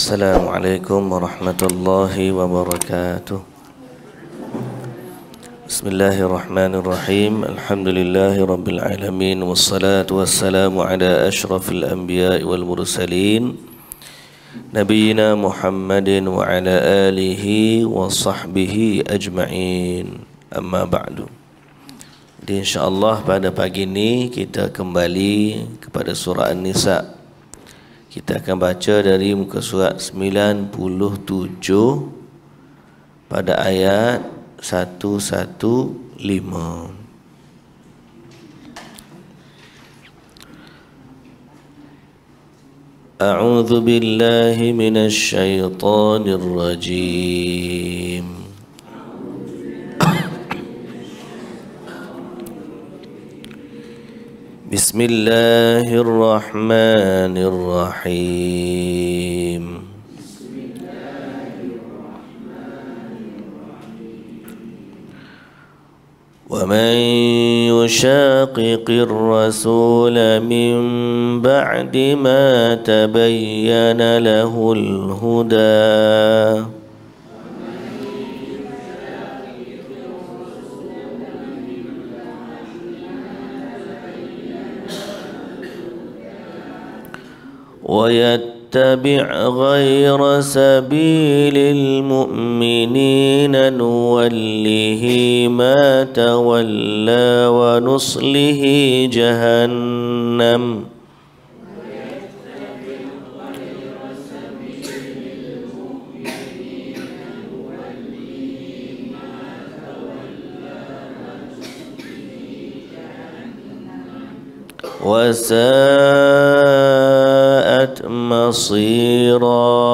Assalamualaikum warahmatullahi wabarakatuh. Bismillahirrahmanirrahim. Alhamdulillahi rabbil alamin. Wassalatu wassalamu ala ashrafil anbiya'i wal mursalin, Nabiyyina Muhammadin wa ala alihi wa sahbihi ajma'in. Amma ba'du. Jadi insyaAllah pada pagi ini kita kembali kepada surah An-Nisa. Kita akan baca dari muka surat 97 pada ayat 115. A'udzu billahi minasy syaithanir rajim. Bismillahirrahmanirrahim. ومن يشاقق الرسول من بعد ما تبين له الهدى ويتبع غير سبيل المؤمنين نوله ما تولى ونصله جهنم وساءت مصيرا.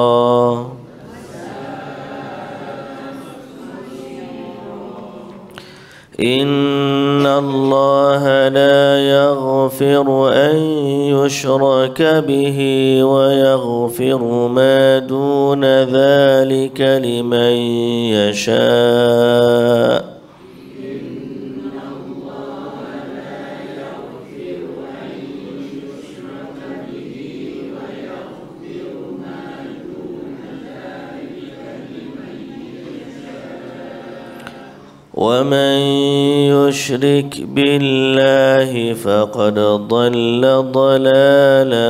إن الله لا يغفر أن يشرك به ويغفر ما دون ذلك لمن يشاء. ومن يشرك بالله فقد ضل ضلالا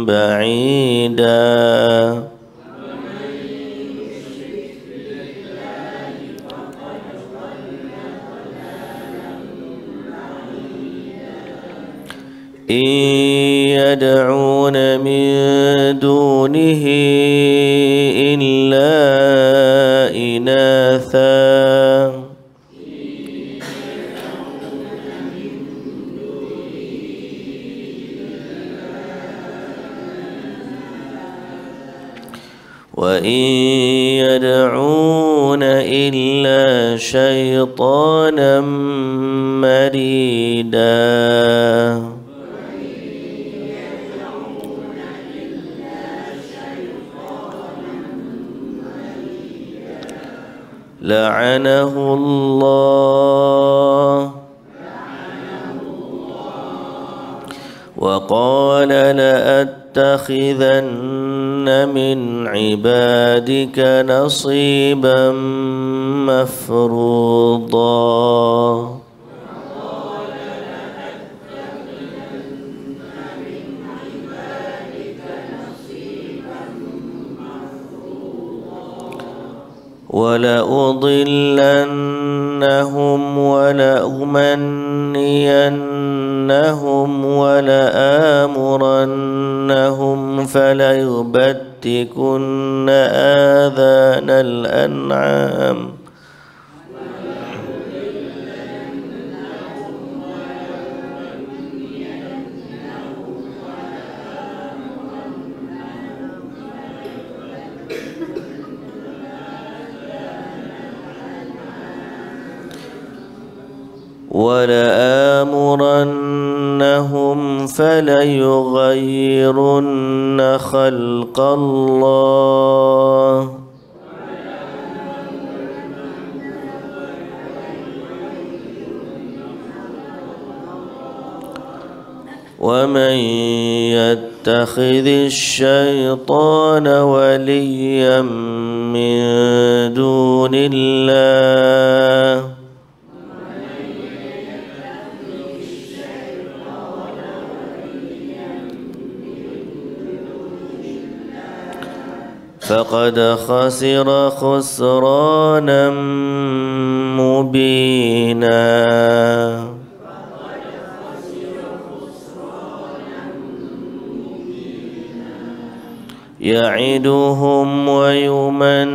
بعيدا. إن يدعون من دونه إلا إناثا وإن يدعون إلا شيطانا مريدا. لعنه الله وقال لأتخذن من عبادك نصيبا مفروضا. ولأضلنهم ولأمنينهم ولآمرنهم فليبتكن آذان الأنعام ولآمرنهم فليغيرن خلق الله ومن تتخذ الشيطان وليا من دون الله فقد خسر خسرانا مبينا. يعدهم ويمنيهم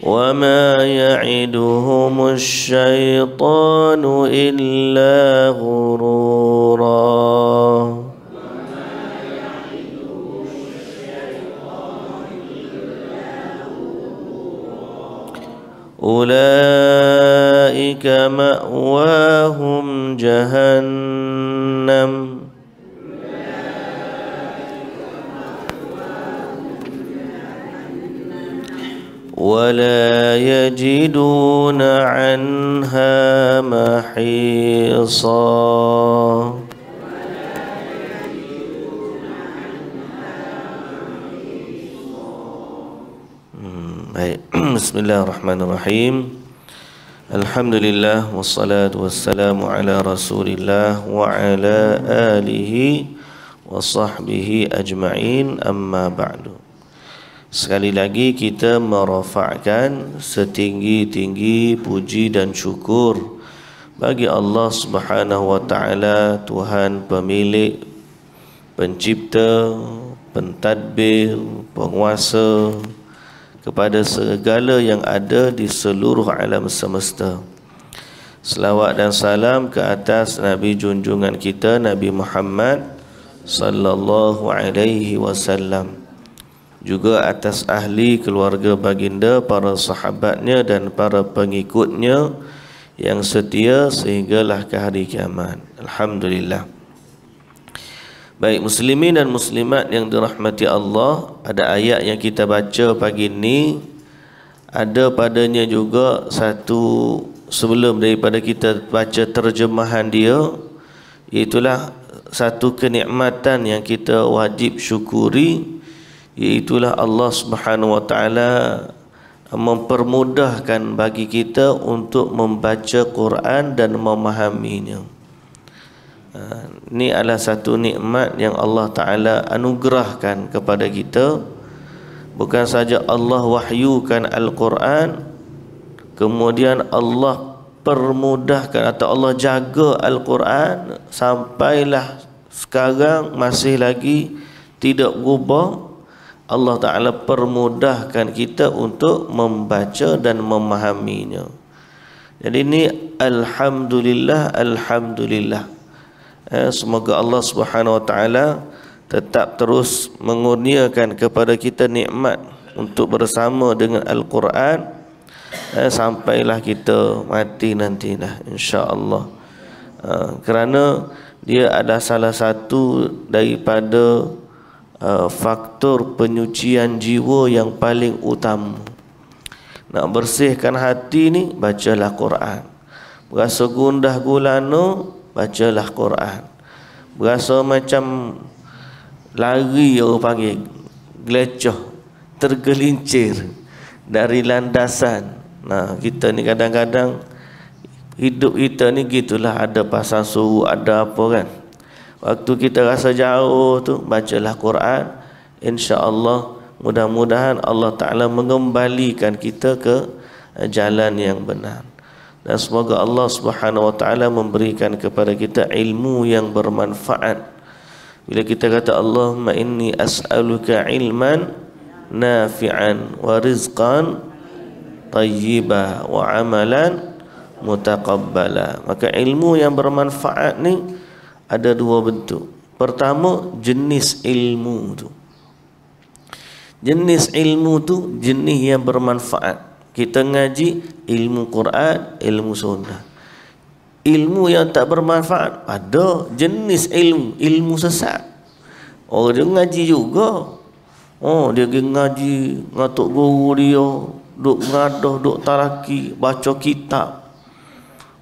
وما يعدهم الشيطان إلا غرورا. أولئك مأواهم جهنم ولا يجدون عنها محيصا. Bismillahirrahmanirrahim. Alhamdulillah wassalatu wassalamu ala Rasulillah wa ala alihi wa sahbihi ajma'in, amma ba'du. Sekali lagi kita merafa'kan setinggi-tinggi puji dan syukur bagi Allah Subhanahu wa taala, Tuhan pemilik, pencipta, pentadbir, penguasa kepada segala yang ada di seluruh alam semesta. Selawat dan salam ke atas Nabi junjungan kita, Nabi Muhammad sallallahu alaihi wasallam, juga atas ahli keluarga baginda, para sahabatnya dan para pengikutnya yang setia sehinggalah ke hari kiamat. Alhamdulillah. Baik muslimin dan muslimat yang dirahmati Allah, ada ayat yang kita baca pagi ini, ada padanya juga satu sebelum daripada kita baca terjemahan dia, iaitulah satu kenikmatan yang kita wajib syukuri, iaitulah Allah Subhanahu wa taala mempermudahkan bagi kita untuk membaca Quran dan memahaminya. Ini adalah satu nikmat yang Allah Ta'ala anugerahkan kepada kita. Bukan saja Allah wahyukan Al-Quran, kemudian Allah permudahkan atau Allah jaga Al-Quran sampailah sekarang masih lagi tidak berubah. Allah Ta'ala permudahkan kita untuk membaca dan memahaminya. Jadi ini Alhamdulillah, Alhamdulillah. Semoga Allah Subhanahu wa taala tetap terus mengurniakan kepada kita nikmat untuk bersama dengan Al-Quran sampailah kita mati nantilah, insya-Allah. Kerana dia adalah salah satu daripada faktor penyucian jiwa yang paling utama. Nak bersihkan hati ni, bacalah Quran. Berasa gundah gulana, bacalah Quran. Berasa macam lari, orang panggil gelecoh, tergelincir dari landasan. Nah, kita ni kadang-kadang hidup kita ni gitulah, ada pasang surut, ada apa kan. Waktu kita rasa jauh tu, bacalah Quran, insya-Allah mudah-mudahan Allah Ta'ala mengembalikan kita ke jalan yang benar. Dan semoga Allah Subhanahu wa taala memberikan kepada kita ilmu yang bermanfaat. Bila kita kata Allahumma inni as'aluka ilman nafi'an wa rizqan tayyiba wa amalan mutaqabbala, maka ilmu yang bermanfaat ni ada dua bentuk. Pertama, jenis ilmu tu. Jenis ilmu tu jenis yang bermanfaat. Kita ngaji ilmu Quran, ilmu sunnah. Ilmu yang tak bermanfaat, ada jenis ilmu, ilmu sesat. Orang dia ngaji juga. Oh, dia pergi ngaji ngatuk guru dia, duk ngadah, duk taraki, baca kitab.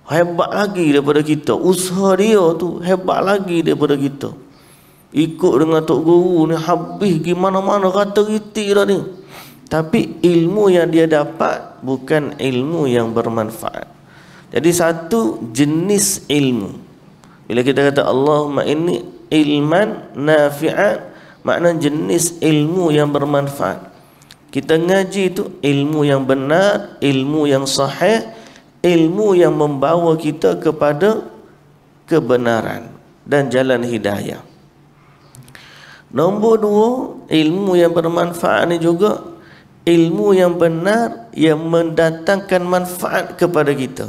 hebat lagi daripada kita. Usaha dia tu hebat lagi daripada kita. Ikut dengan tok guru ni habis gimana-mana kata ritik dah ni. Tapi ilmu yang dia dapat bukan ilmu yang bermanfaat. Jadi satu jenis ilmu. Bila kita kata Allahumma inni ilman nafi'an, makna jenis ilmu yang bermanfaat. Kita ngaji itu ilmu yang benar, ilmu yang sahih, ilmu yang membawa kita kepada kebenaran dan jalan hidayah. Nombor dua, ilmu yang bermanfaat ni juga ilmu yang benar yang mendatangkan manfaat kepada kita.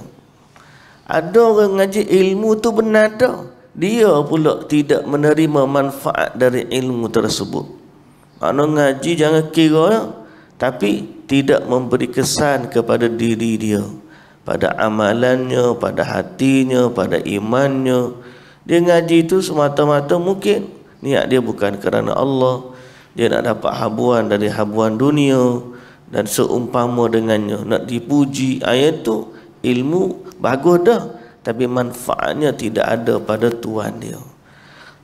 Ada orang ngaji ilmu tu benar dah, dia pula tidak menerima manfaat dari ilmu tersebut. Makna ngaji jangan kira ya, tapi tidak memberi kesan kepada diri dia, pada amalannya, pada hatinya, pada imannya. Dia ngaji itu semata-mata mungkin niat dia bukan kerana Allah, dia nak dapat habuan dari habuan dunia dan seumpama dengannya, nak dipuji. Ayat tu ilmu bagus dah, tapi manfaatnya tidak ada pada tuan dia.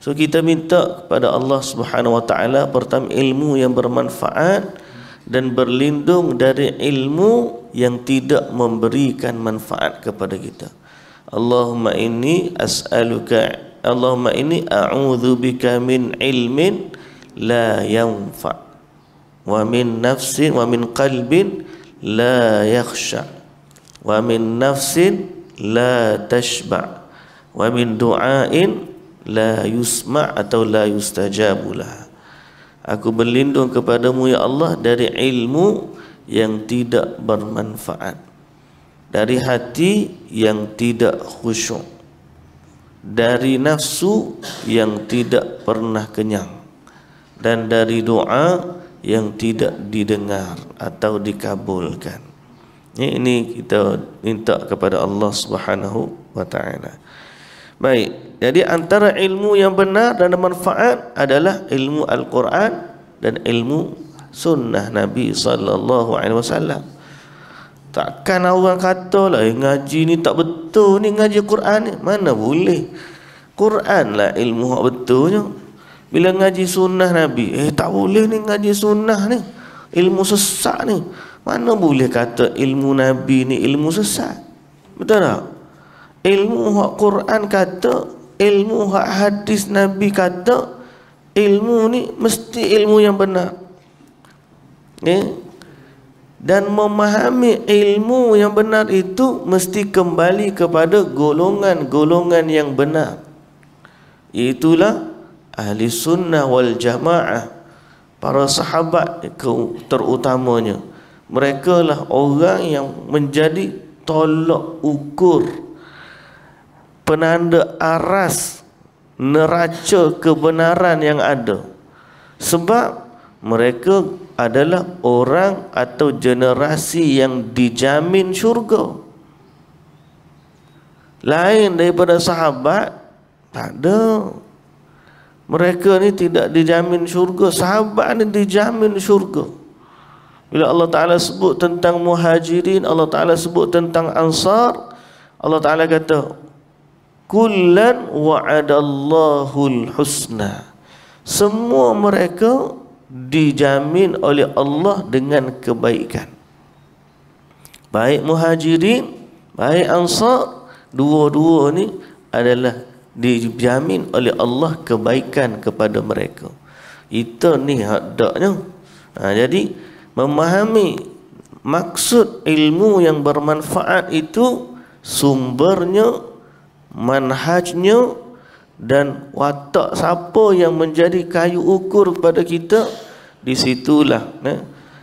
So kita minta kepada Allah Subhanahu wa taala pertama ilmu yang bermanfaat dan berlindung dari ilmu yang tidak memberikan manfaat kepada kita. Allahumma inni as'aluka, Allahumma inni a'udzu bika min ilmin la yanfa' wa min nafsin wa min qalbin la yakhsha wa min nafsin la tashba' wa min du'ain la yusma' atau la yustajabu lah. Aku berlindung kepadamu ya Allah dari ilmu yang tidak bermanfaat, dari hati yang tidak khusyuk, dari nafsu yang tidak pernah kenyang, dan dari doa yang tidak didengar atau dikabulkan. Ini kita minta kepada Allah Subhanahu wa taala. Baik, jadi antara ilmu yang benar dan manfaat adalah ilmu Al-Quran dan ilmu sunnah Nabi sallallahu alaihi wasallam. Takkan orang kata lah ngaji ni tak betul ni, ngaji Quran ni. Mana boleh. Quran lah ilmu yang betulnya. Bila ngaji sunnah Nabi, tak boleh ni ngaji sunnah ni, ilmu sesat ni. Mana boleh kata ilmu Nabi ni ilmu sesat. Betul tak? Ilmu hak Quran kata, ilmu hak hadis Nabi kata, ilmu ni mesti ilmu yang benar. Dan memahami ilmu yang benar itu mesti kembali kepada golongan-golongan yang benar. Itulah ahli sunnah wal jamaah, para sahabat terutamanya. Mereka lah orang yang menjadi tolak ukur, penanda aras neraca kebenaran yang ada. Sebab mereka adalah orang atau generasi yang dijamin syurga. Lain daripada sahabat, tak ada. Mereka ni tidak dijamin syurga. Sahabat ni dijamin syurga. Bila Allah Ta'ala sebut tentang muhajirin, Allah Ta'ala sebut tentang ansar, Allah Ta'ala kata kullan wa'adallahul husna. Semua mereka dijamin oleh Allah dengan kebaikan. Baik muhajirin, baik ansar, dua-dua ni adalah dijamin oleh Allah kebaikan kepada mereka. Itu ni hadaknya. Jadi memahami maksud ilmu yang bermanfaat itu, sumbernya, manhajnya, dan watak siapa yang menjadi kayu ukur kepada kita. Disitulah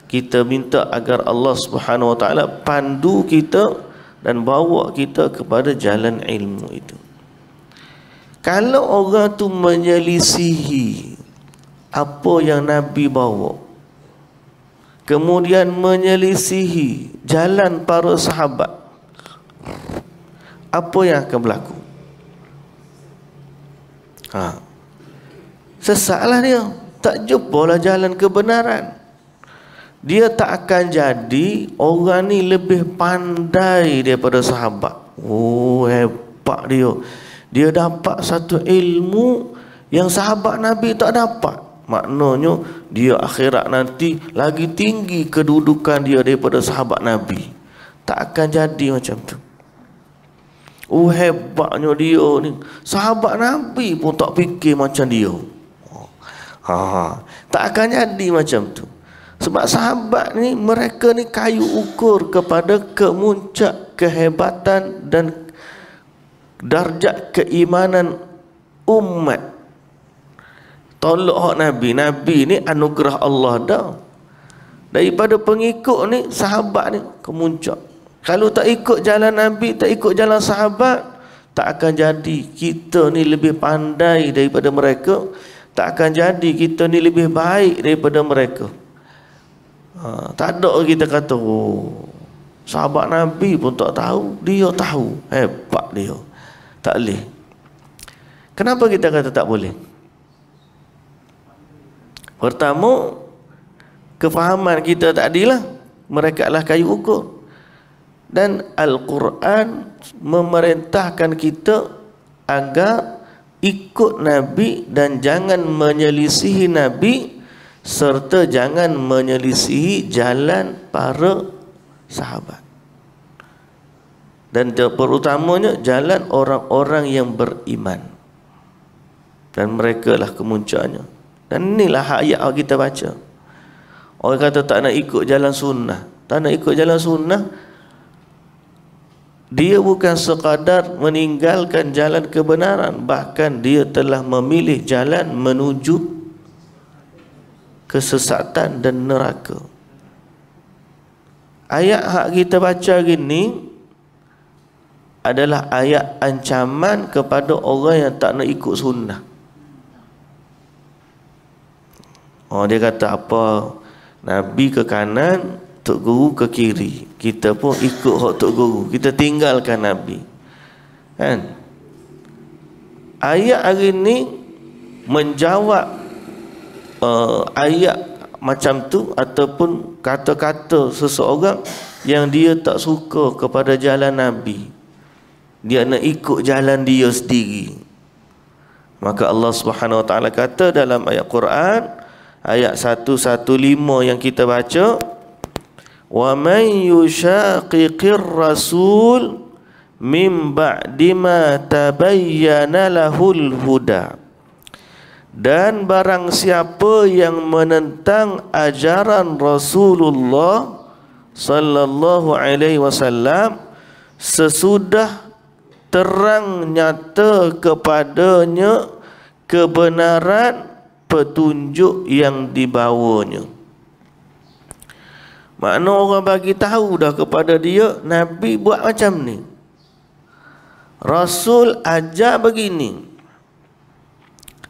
kita minta agar Allah Subhanahu wa taala pandu kita dan bawa kita kepada jalan ilmu itu. Kalau orang tu menyelisihi apa yang Nabi bawa, kemudian menyelisihi jalan para sahabat, apa yang akan berlaku? Sesatlah dia, tak jumpalah jalan kebenaran. Dia tak akan jadi orang ni lebih pandai daripada sahabat. Oh, hebat dia. Dia dapat satu ilmu yang sahabat Nabi tak dapat. Maknanya dia akhirat nanti lagi tinggi kedudukan dia daripada sahabat Nabi. Tak akan jadi macam tu. Oh, hebatnya dia ni. Sahabat Nabi pun tak fikir macam dia. Tak akan jadi macam tu. Sebab sahabat ni, mereka ni kayu ukur kepada kemuncak kehebatan dan darjat keimanan umat. Tolak hak Nabi. Nabi ni anugerah Allah dah. Daripada pengikut ni, sahabat ni kemuncak. Kalau tak ikut jalan Nabi, tak ikut jalan sahabat, tak akan jadi kita ni lebih pandai daripada mereka. Tak akan jadi kita ni lebih baik daripada mereka. Tak ada kita kata, oh, sahabat Nabi pun tak tahu, dia tahu. Hebat dia. Tak boleh. Kenapa kita kata tak boleh? Pertama, kefahaman kita tadilah mereka adalah kayu ukur. Dan Al-Quran memerintahkan kita agar ikut Nabi dan jangan menyelisihi Nabi, serta jangan menyelisihi jalan para sahabat. Dan terutamanya jalan orang-orang yang beriman. Dan mereka lah kemuncaknya. Dan inilah ayat kita baca. Orang kata tak nak ikut jalan sunnah. Tak nak ikut jalan sunnah, dia bukan sekadar meninggalkan jalan kebenaran, bahkan dia telah memilih jalan menuju kesesatan dan neraka. Ayat hak kita baca gini adalah ayat ancaman kepada orang yang tak nak ikut sunnah. Oh, dia kata apa? Nabi ke kanan, Tok Guru ke kiri. Kita pun ikut hak Tok Guru. Kita tinggalkan Nabi. Kan? Ayat hari ni menjawab ayat macam tu, ataupun kata-kata seseorang yang dia tak suka kepada jalan Nabi. Dia nak ikut jalan dia sendiri. Maka Allah Subhanahu Wa Taala kata dalam ayat Quran, ayat 115 yang kita baca, wa man yushaqiqir rasul min ba'di ma tabayyana lahul huda. Dan barang siapa yang menentang ajaran Rasulullah sallallahu alaihi wasallam sesudah terang nyata kepadanya kebenaran petunjuk yang dibawanya. Makna orang bagi tahu dah kepada dia, Nabi buat macam ni, Rasul ajar begini.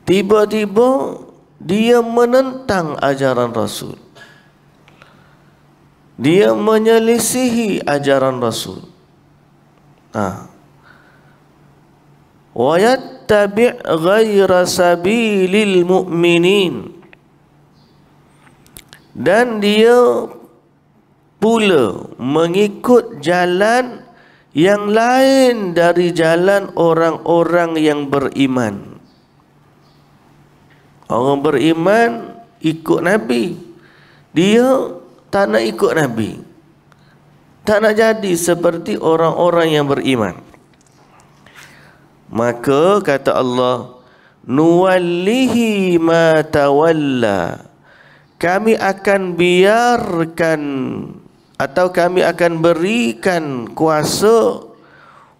Tiba-tiba dia menentang ajaran Rasul, dia menyelisihi ajaran Rasul. Wa yattabi' ghaira sabilil mu'minin. Dan dia pula mengikut jalan yang lain dari jalan orang-orang yang beriman. Orang beriman ikut Nabi, dia tak nak ikut Nabi, tak nak jadi seperti orang-orang yang beriman. Maka kata Allah, nuwallihi ma tawalla, kami akan biarkan atau kami akan berikan kuasa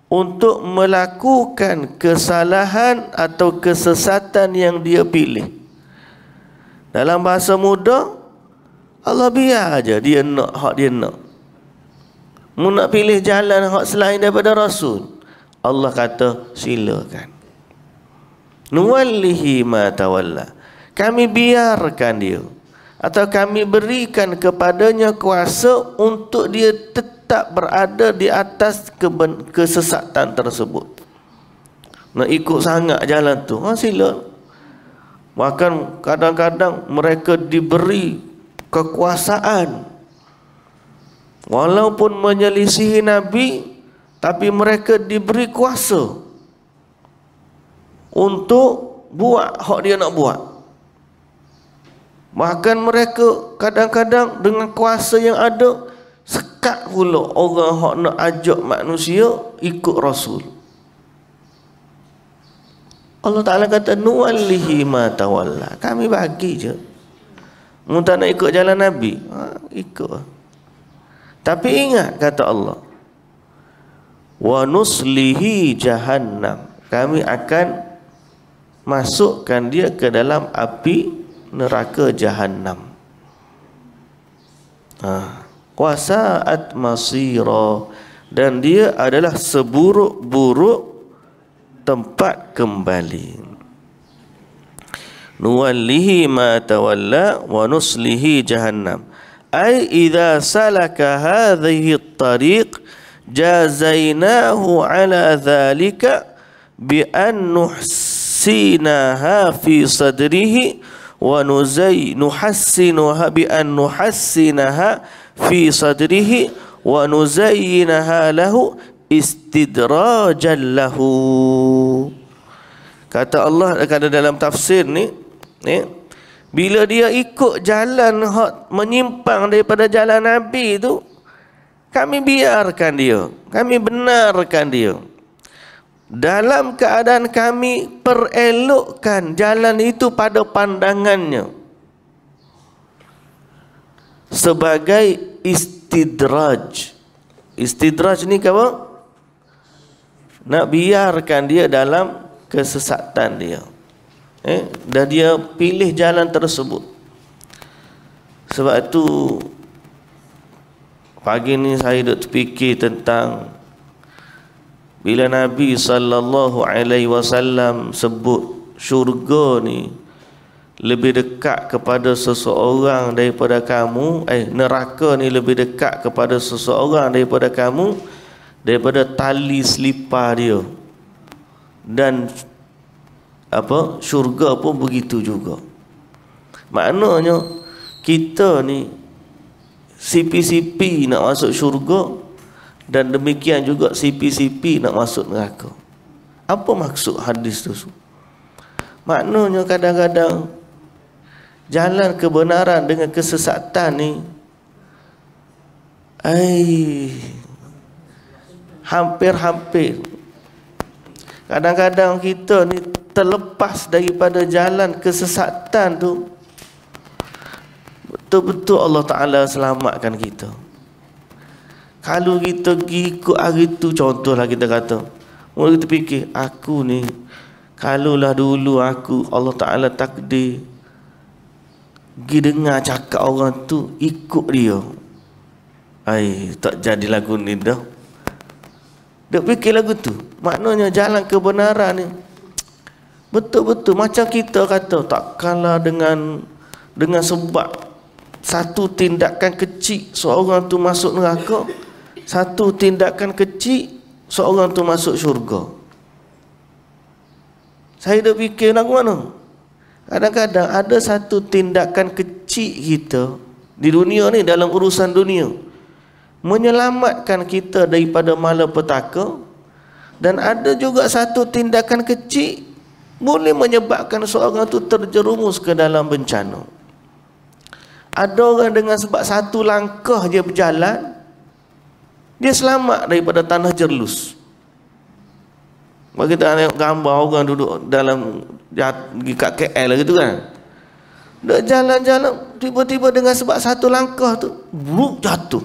untuk melakukan kesalahan atau kesesatan yang dia pilih. Dalam bahasa muda, Allah biar aja dia nak hak dia nak. Mu nak pilih jalan hak selain daripada Rasul, Allah kata silakan. Nuwallihi ma tawalla, kami biarkan dia atau kami berikan kepadanya kuasa untuk dia tetap berada di atas kesesatan tersebut. Nak ikut sangat jalan tu, sila. Bahkan kadang-kadang mereka diberi kekuasaan, walaupun menyelisihi Nabi, tapi mereka diberi kuasa untuk buat hak dia nak buat. Bahkan mereka kadang-kadang dengan kuasa yang ada sekat pula orang hak nak ajak manusia ikut Rasul. Allah Ta'ala kata nuwallihi ma tawalla, kami bagi je. Mu tak nak ikut jalan Nabi, ikut. Tapi ingat kata Allah, wa nuslihi jahannam, kami akan masukkan dia ke dalam api neraka jahannam. Wasa'at masira, dan dia adalah seburuk-buruk tempat kembali. Nuwallihi ma tawalla wa nuslihi jahannam, ay idza salaka hadhihi at-tariq jazainahu ala dhalika bi an nuhsinaha fi sadrihi wa nuhassinuha bi an nuhassinaha fi sadrihi wa nuzayyinaha lahu istidrajan lahu. Kata Allah, kata dalam tafsir ni, bila dia ikut jalan menyimpang daripada jalan Nabi tu, kami biarkan dia, kami benarkan dia, dalam keadaan kami perelokkan jalan itu pada pandangannya sebagai istidraj. Istidraj ni apa? Nak biarkan dia dalam kesesatan dia, dan dia pilih jalan tersebut. Sebab itu pagi ni saya duk terfikir tentang bila Nabi sallallahu alaihi wasallam sebut syurga ni lebih dekat kepada seseorang daripada kamu, neraka ni lebih dekat kepada seseorang daripada kamu daripada tali selipar dia. Dan apa, syurga pun begitu juga. Maknanya kita ni sipi-sipi nak masuk syurga, dan demikian juga sipi-sipi nak masuk neraka. Apa maksud hadis tu? Maknanya kadang-kadang jalan kebenaran dengan kesesatan ni hampir-hampir. Kadang-kadang kita ni terlepas daripada jalan kesesatan tu, betul-betul Allah Ta'ala selamatkan kita. Kalau kita ikut hari tu, contohlah kita kata, mula kita fikir, aku ni kalaulah dulu aku Allah Ta'ala takdir pergi dengar cakap orang tu, ikut dia, tak jadi lagu ni dah. Dia fikir lagu tu. Maknanya jalan kebenaran ni betul-betul macam kita kata, takkanlah dengan sebab satu tindakan kecil seorang tu masuk neraka, satu tindakan kecil seorang tu masuk syurga. Saya dah fikir lagu mana. Kadang-kadang ada satu tindakan kecil kita di dunia ni, dalam urusan dunia, menyelamatkan kita daripada malapetaka, dan ada juga satu tindakan kecil boleh menyebabkan seorang tu terjerumus ke dalam bencana. Ada orang dengan sebab satu langkah dia berjalan, dia selamat daripada tanah jerlus. Bagi kita tengok gambar orang duduk dalam kat KL gitu kan, dia jalan-jalan, tiba-tiba dengan sebab satu langkah tu jatuh.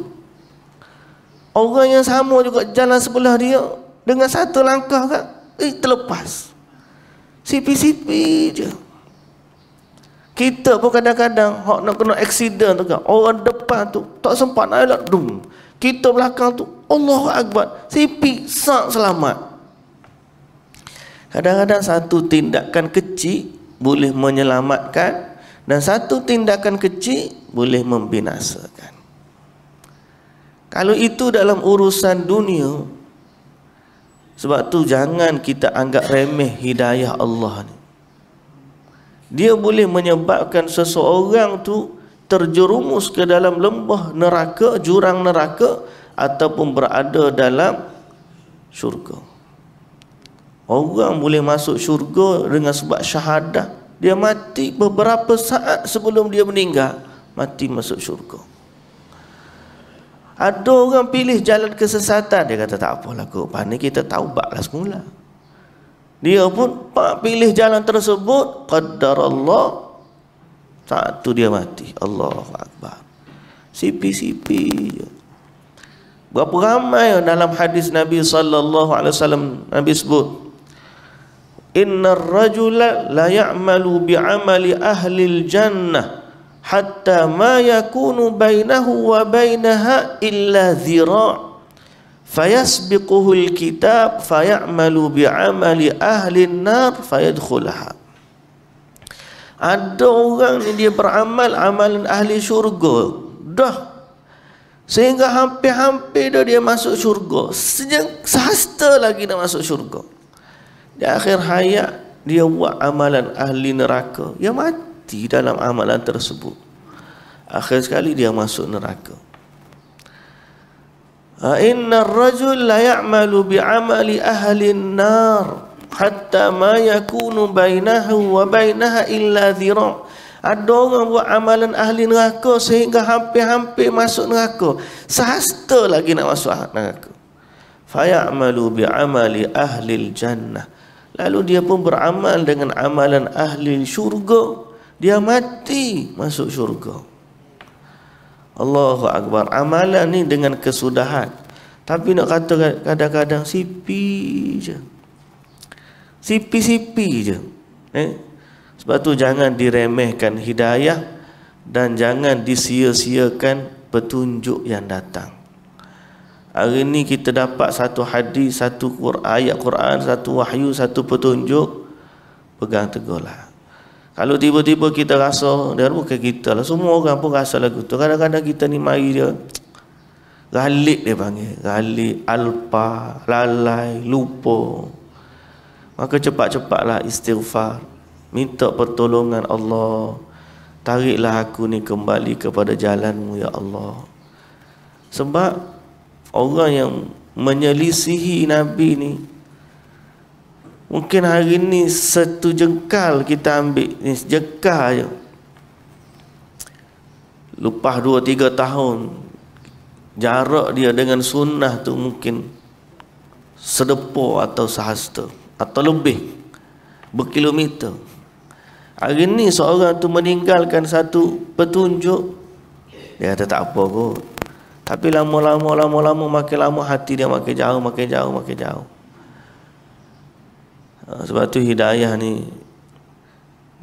Orang yang sama juga jalan sebelah dia, dengan satu langkah kan, terlepas. Sipi-sipi je. Kita pun kadang-kadang nak kena aksiden tu kan, orang depan tu tak sempat nak elak, dum. Kita belakang tu, Allahu Akbar, sipi, selamat. Kadang-kadang satu tindakan kecil boleh menyelamatkan, dan satu tindakan kecil boleh membinasakan. Kalau itu dalam urusan dunia, sebab tu jangan kita anggap remeh hidayah Allah ni. Dia boleh menyebabkan seseorang tu terjerumus ke dalam lembah neraka, jurang neraka, ataupun berada dalam syurga. Orang boleh masuk syurga dengan sebab syahadah. Dia mati beberapa saat sebelum dia meninggal, mati masuk syurga. Ada orang pilih jalan kesesatan, dia kata tak apalah kot, ni kita taubatlah semula. Dia pun pilih jalan tersebut, qadarallah, saat tu dia mati. Allahu Akbar. Sipi-sipi je. Berapa ramai dalam hadis Nabi sallallahu alaihi wasallam, Nabi sebut, innar rajula la ya'malu bi'amali ahlil jannah hatta ma yakunu bainahu wa bainaha illa dhira' fayasbiquhu alkitab fayamalu bi'amali ahlin nar fayadkhulaha. Ada orang ni dia beramal amalan ahli syurga dah, sehingga hampir-hampir dah dia masuk syurga, sehasta lagi nak masuk syurga. Di akhir hayat dia buat amalan ahli neraka, dia mati dalam amalan tersebut. Akhir sekali dia masuk neraka. Inna ar-rajul la ya'malu bi'amali ahli an-nar hatta ma yakunu bainahu wa bainaha illa dhira'. Ada orang buat amalan ahli neraka sehingga hampir-hampir masuk neraka, sehasta lagi nak masuk neraka. Fayamalu bi'amali ahli jannah. Lalu dia pun beramal dengan amalan ahli syurga, dia mati masuk syurga. Allahu Akbar. Amalan ni dengan kesudahan, tapi nak kata kadang-kadang sipi je, sipi-sipi je. Sebab tu jangan diremehkan hidayah dan jangan disia-siakan petunjuk yang datang. Hari ni kita dapat satu hadis, satu ayat Quran, satu wahyu, satu petunjuk, pegang teguhlah. Kalau tiba-tiba kita rasa, dan bukan kita lah, semua orang pun rasa lagu tu. Kadang-kadang kita ni mari dia galik, dia panggil galik, alpa, lalai, lupa. Maka cepat-cepatlah istighfar, minta pertolongan Allah. Tariklah aku ni kembali kepada jalanmu ya Allah. Sebab orang yang menyelisihi Nabi ni, mungkin hari ni satu jengkal kita ambil ni, sejengkal je. Lepas 2-3 tahun jarak dia dengan sunnah tu mungkin sedepur atau sehasta atau lebih berkilometer. Hari ni seorang tu meninggalkan satu petunjuk, dia kata tak apa kot. Tapi lama-lama makin lama hati dia makin jauh. Sebab tu hidayah ni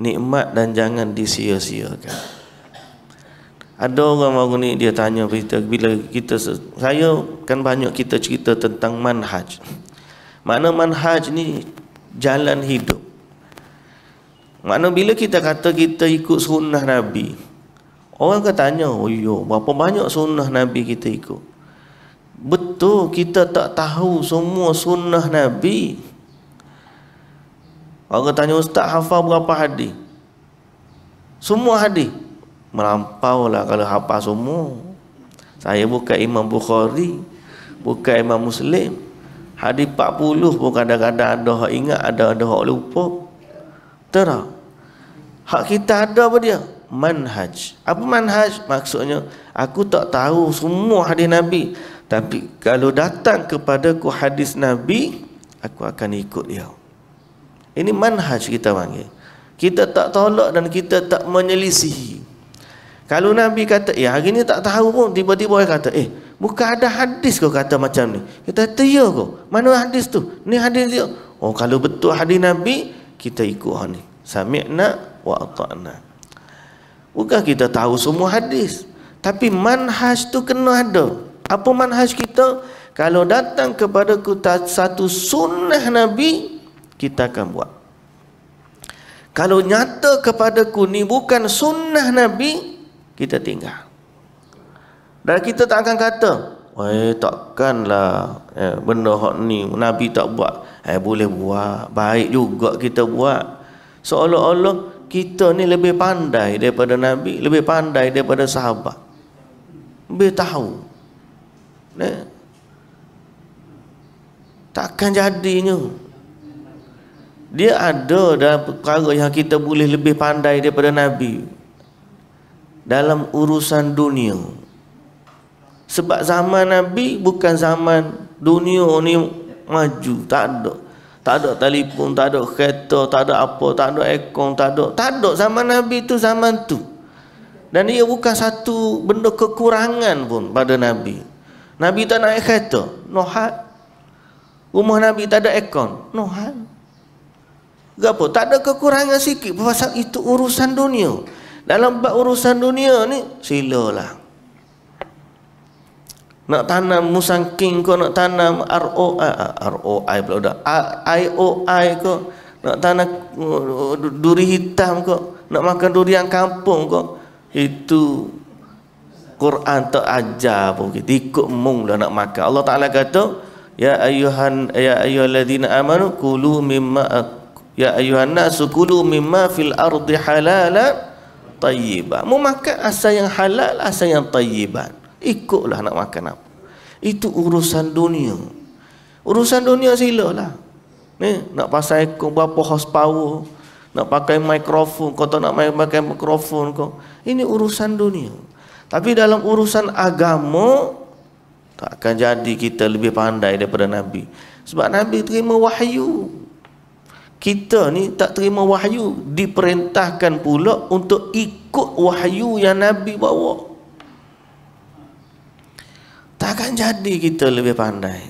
nikmat dan jangan disia-siakan. Ada orang baru ni dia tanya kita, bila kita, saya kan banyak kita cerita tentang manhaj. Mana manhaj ni jalan hidup. Makna bila kita kata kita ikut sunnah Nabi, orang akan tanya, oh yo, berapa banyak sunnah Nabi kita ikut? Betul, kita tak tahu semua sunnah Nabi. Orang tanya, ustaz hafal berapa hadis? Semua hadis? Melampau lah kalau hafal semua. Saya bukan Imam Bukhari, bukan Imam Muslim. Hadis 40 pun kadang-kadang ada hak ingat, ada hak lupa. Terang. Hak kita ada apa dia? Manhaj. Apa manhaj? Maksudnya aku tak tahu semua hadis Nabi, tapi kalau datang kepadaku hadis Nabi, aku akan ikut dia. Ini manhaj kita panggil. Kita tak tolak dan kita tak menyelisihi. Kalau Nabi kata, hari ni tak tahu pun, tiba-tiba dia kata, bukan ada hadis kau kata macam ni. Kita kata, ya kau, mana hadis tu? Ni hadis dia. Oh, kalau betul hadis Nabi, kita ikut hal ni. Sami'na wa ata'na. Bukan kita tahu semua hadis, tapi manhaj tu kena ada. Apa manhaj kita? Kalau datang kepada kita satu sunnah Nabi, kita akan buat. Kalau nyata kepadaku ni bukan sunnah Nabi, kita tinggal. Dan kita tak akan kata, takkanlah benda hak ni Nabi tak buat, boleh buat, baik juga kita buat. Seolah-olah kita ni lebih pandai daripada Nabi, lebih pandai daripada sahabat, lebih tahu. takkan jadinya. Dia ada dalam perkara yang kita boleh lebih pandai daripada Nabi dalam urusan dunia. Sebab zaman Nabi bukan zaman dunia ni maju, tak ada. Tak ada telefon, tak ada kereta, tak ada apa, tak ada aircon, tak ada. Zaman Nabi tu zaman tu. Dan ia bukan satu benda kekurangan pun pada Nabi. Nabi tak naik kereta, no hal. Rumah Nabi tak ada aircon, no hal. Gapo? Tak ada kekurangan sikit pasal itu urusan dunia. Dalam bab urusan dunia ni silalah. Nak tanam musangking ko, nak tanam ROI pula dah. IOI ko, nak tanam duri hitam ko, nak makan durian kampung ko. Itu Quran tak ajar pun kita ikut mung lah nak makan. Allah Taala kata, ya ayyuhalladzina amanu kulu mimma ya ayyuhan nasu kulu mimma fil ardi halalan tayyiban. Mau makan asal yang halal, asal yang tayyiban. Ikutlah nak makan apa. Itu urusan dunia. Urusan dunia silalah. Ni nak pasal ekor berapa horsepower, nak pakai mikrofon, kau tak nak pakai mikrofon kau. Ini urusan dunia. Tapi dalam urusan agama takkan jadi kita lebih pandai daripada Nabi. Sebab Nabi terima wahyu. Kita ni tak terima wahyu, diperintahkan pula untuk ikut wahyu yang Nabi bawa. Takkan jadi kita lebih pandai.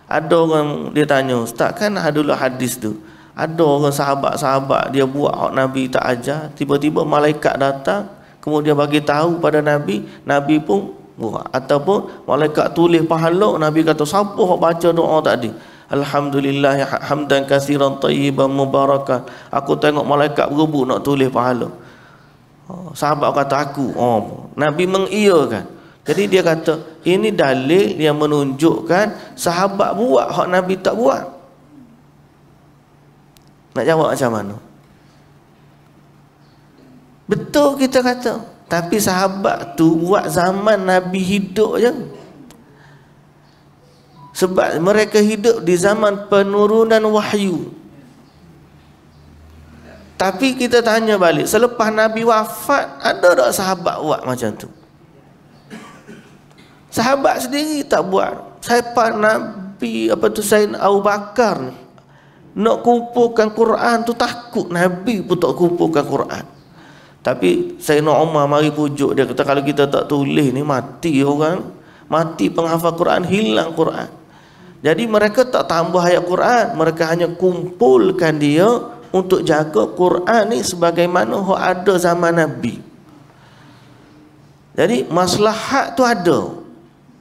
Ada orang dia tanya, Ustaz, kan dulu hadis tu, ada orang sahabat-sahabat dia buat hak Nabi tak ajar, tiba-tiba malaikat datang, kemudian bagi tahu pada Nabi, Nabi pun buat. Ataupun malaikat tulis pahala, Nabi kata, siapa hak baca doa tadi? Alhamdulillah hamdan katsiran tayyiban mubarakan. Aku tengok malaikat berebut nak tulis pahala. Sahabat kata aku, Nabi mengiyakan. Jadi dia kata, ini dalil yang menunjukkan sahabat buat hak Nabi tak buat. Nak jawab macam mana? Betul kita kata, tapi sahabat tu buat zaman Nabi hidup je. Sebab mereka hidup di zaman penurunan wahyu. Tapi kita tanya balik, selepas Nabi wafat, ada tak sahabat buat macam tu? Sahabat sendiri tak buat. Sahabat Nabi Sayyidina Abu Bakar ni, nak kumpulkan Quran tu takut, Nabi pun tak kumpulkan Quran. Tapi Sayyidina Umar mari pujuk dia, kata kalau kita tak tulis ni mati orang, mati penghafal Quran, hilang Quran. Jadi mereka tak tambah ayat Quran, mereka hanya kumpulkan dia untuk jaga Quran ni sebagaimana hak ada zaman Nabi. Jadi maslahat tu ada.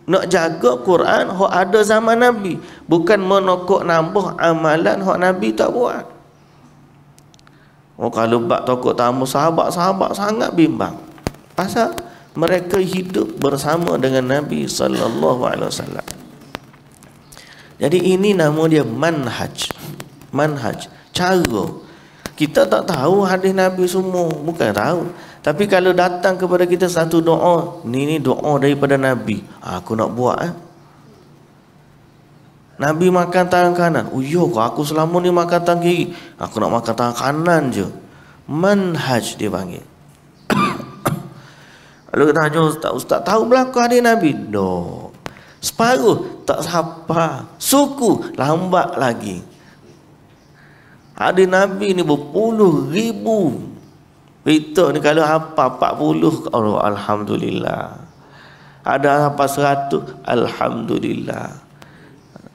Nak jaga Quran hak ada zaman Nabi, bukan menokok nambah amalan hak Nabi tak buat. Kalau bab tokok tambah sahabat-sahabat sangat bimbang. Pasal mereka hidup bersama dengan Nabi sallallahu alaihi wasallam. Jadi ini nama dia manhaj. Manhaj, cara. Kita tak tahu hadis Nabi semua, bukan tahu. Tapi kalau datang kepada kita satu doa, ni doa daripada Nabi, aku nak buat. Nabi makan tangan kanan. Aku selama ni makan tangan kiri, aku nak makan tangan kanan je. Manhaj dia panggil. Kalau kita tanya Ustaz tahu belakang hadis Nabi? No. Separuh tak hafal. Suku lambat lagi. Hadis Nabi ni berpuluh ribu. Kita ni kalau hafal 40, alhamdulillah. Ada hafal 100, alhamdulillah.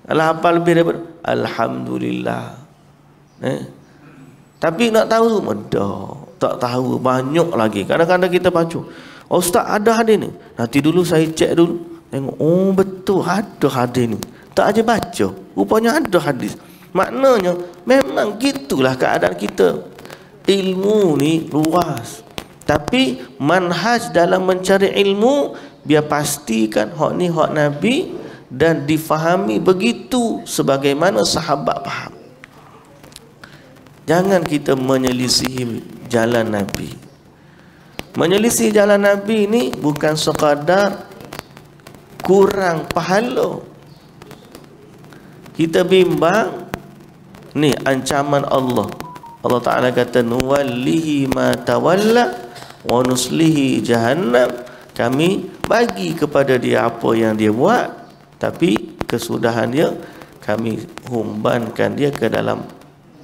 Kalau hafal lebih daripada, alhamdulillah. Tapi nak tahu, tak tahu, banyak lagi. Kadang-kadang kita baca, Ustaz ada hadis ni. Nanti dulu saya cek dulu. Tengok, betul ada hadis ni. Tak aja baca, rupanya ada hadis. Maknanya memang gitulah keadaan kita. Ilmu ni luas, tapi manhaj dalam mencari ilmu biar pastikan hak ni hak Nabi dan difahami begitu sebagaimana sahabat faham. Jangan kita menyelisihi jalan Nabi. Menyelisih jalan Nabi ni bukan sekadar kurang pahala. kita bimbang, ni ancaman Allah. Allah Ta'ala kata, nuwallihi ma tawalla wa nuslihi jahannam. Kami bagi kepada dia apa yang dia buat, tapi kesudahan dia kami humbankan dia ke dalam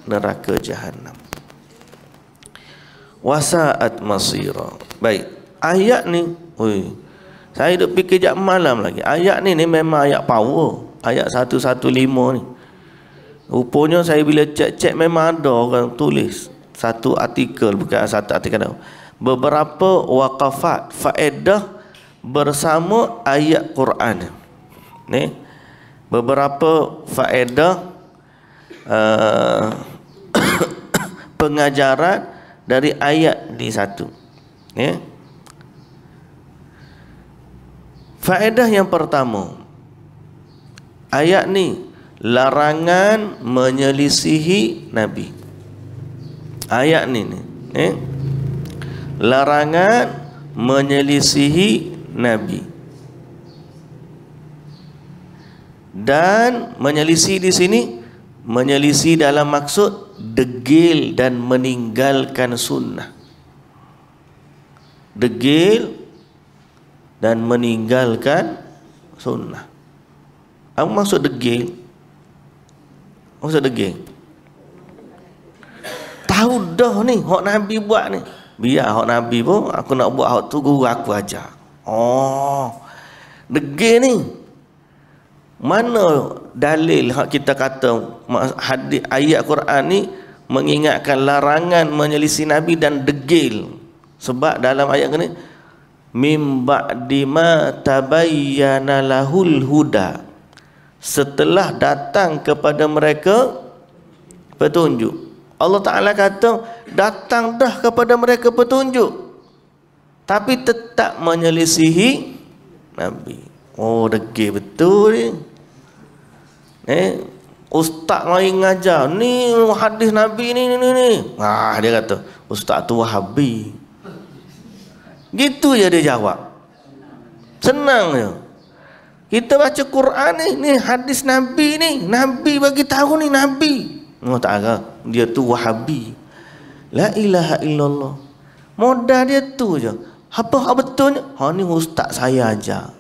neraka jahannam. Wasa'at masira. Baik, ayat ni, saya duk fikir jap malam lagi. Ayat ni memang ayat power. Ayat 115 ni. Rupanya saya bila cek-cek memang ada orang tulis satu artikel, bukan satu artikel, beberapa waqafat faedah bersama ayat Quran ni, beberapa faedah pengajaran dari ayat di satu ni. Faedah yang pertama, ayat ni larangan menyelisihi Nabi. Ayat ni larangan menyelisihi Nabi. Dan menyelisih di sini, menyelisih dalam maksud degil dan meninggalkan sunnah. Degil dan meninggalkan sunnah. Apa maksud degil? Maksud degil, tahu dah ni hak Nabi buat ni, biar hak Nabi pun aku nak buat hak tu, guru aku ajar. Oh, degil ni mana dalil hak kita kata hadis ayat Quran ni mengingatkan larangan menyelisih Nabi dan degil? Sebab dalam ayat ni, mim ba'di ma tabayyana lahul huda, setelah datang kepada mereka petunjuk. Allah Ta'ala kata datang dah kepada mereka petunjuk, tapi tetap menyelisihi Nabi. Oh, degil betul ni. Ustaz main ngajar ni hadis Nabi ni. Dia kata ustaz tu Wahabi. Gitu je dia jawab. Senang je. Kita baca Quran ni hadis Nabi ni, Nabi bagi tahu ni Nabi. Allah Ta'ala, dia tu Wahabi. La ilaha illallah. Modal dia tu je. Apa betulnya? Ni ustaz saya ajar.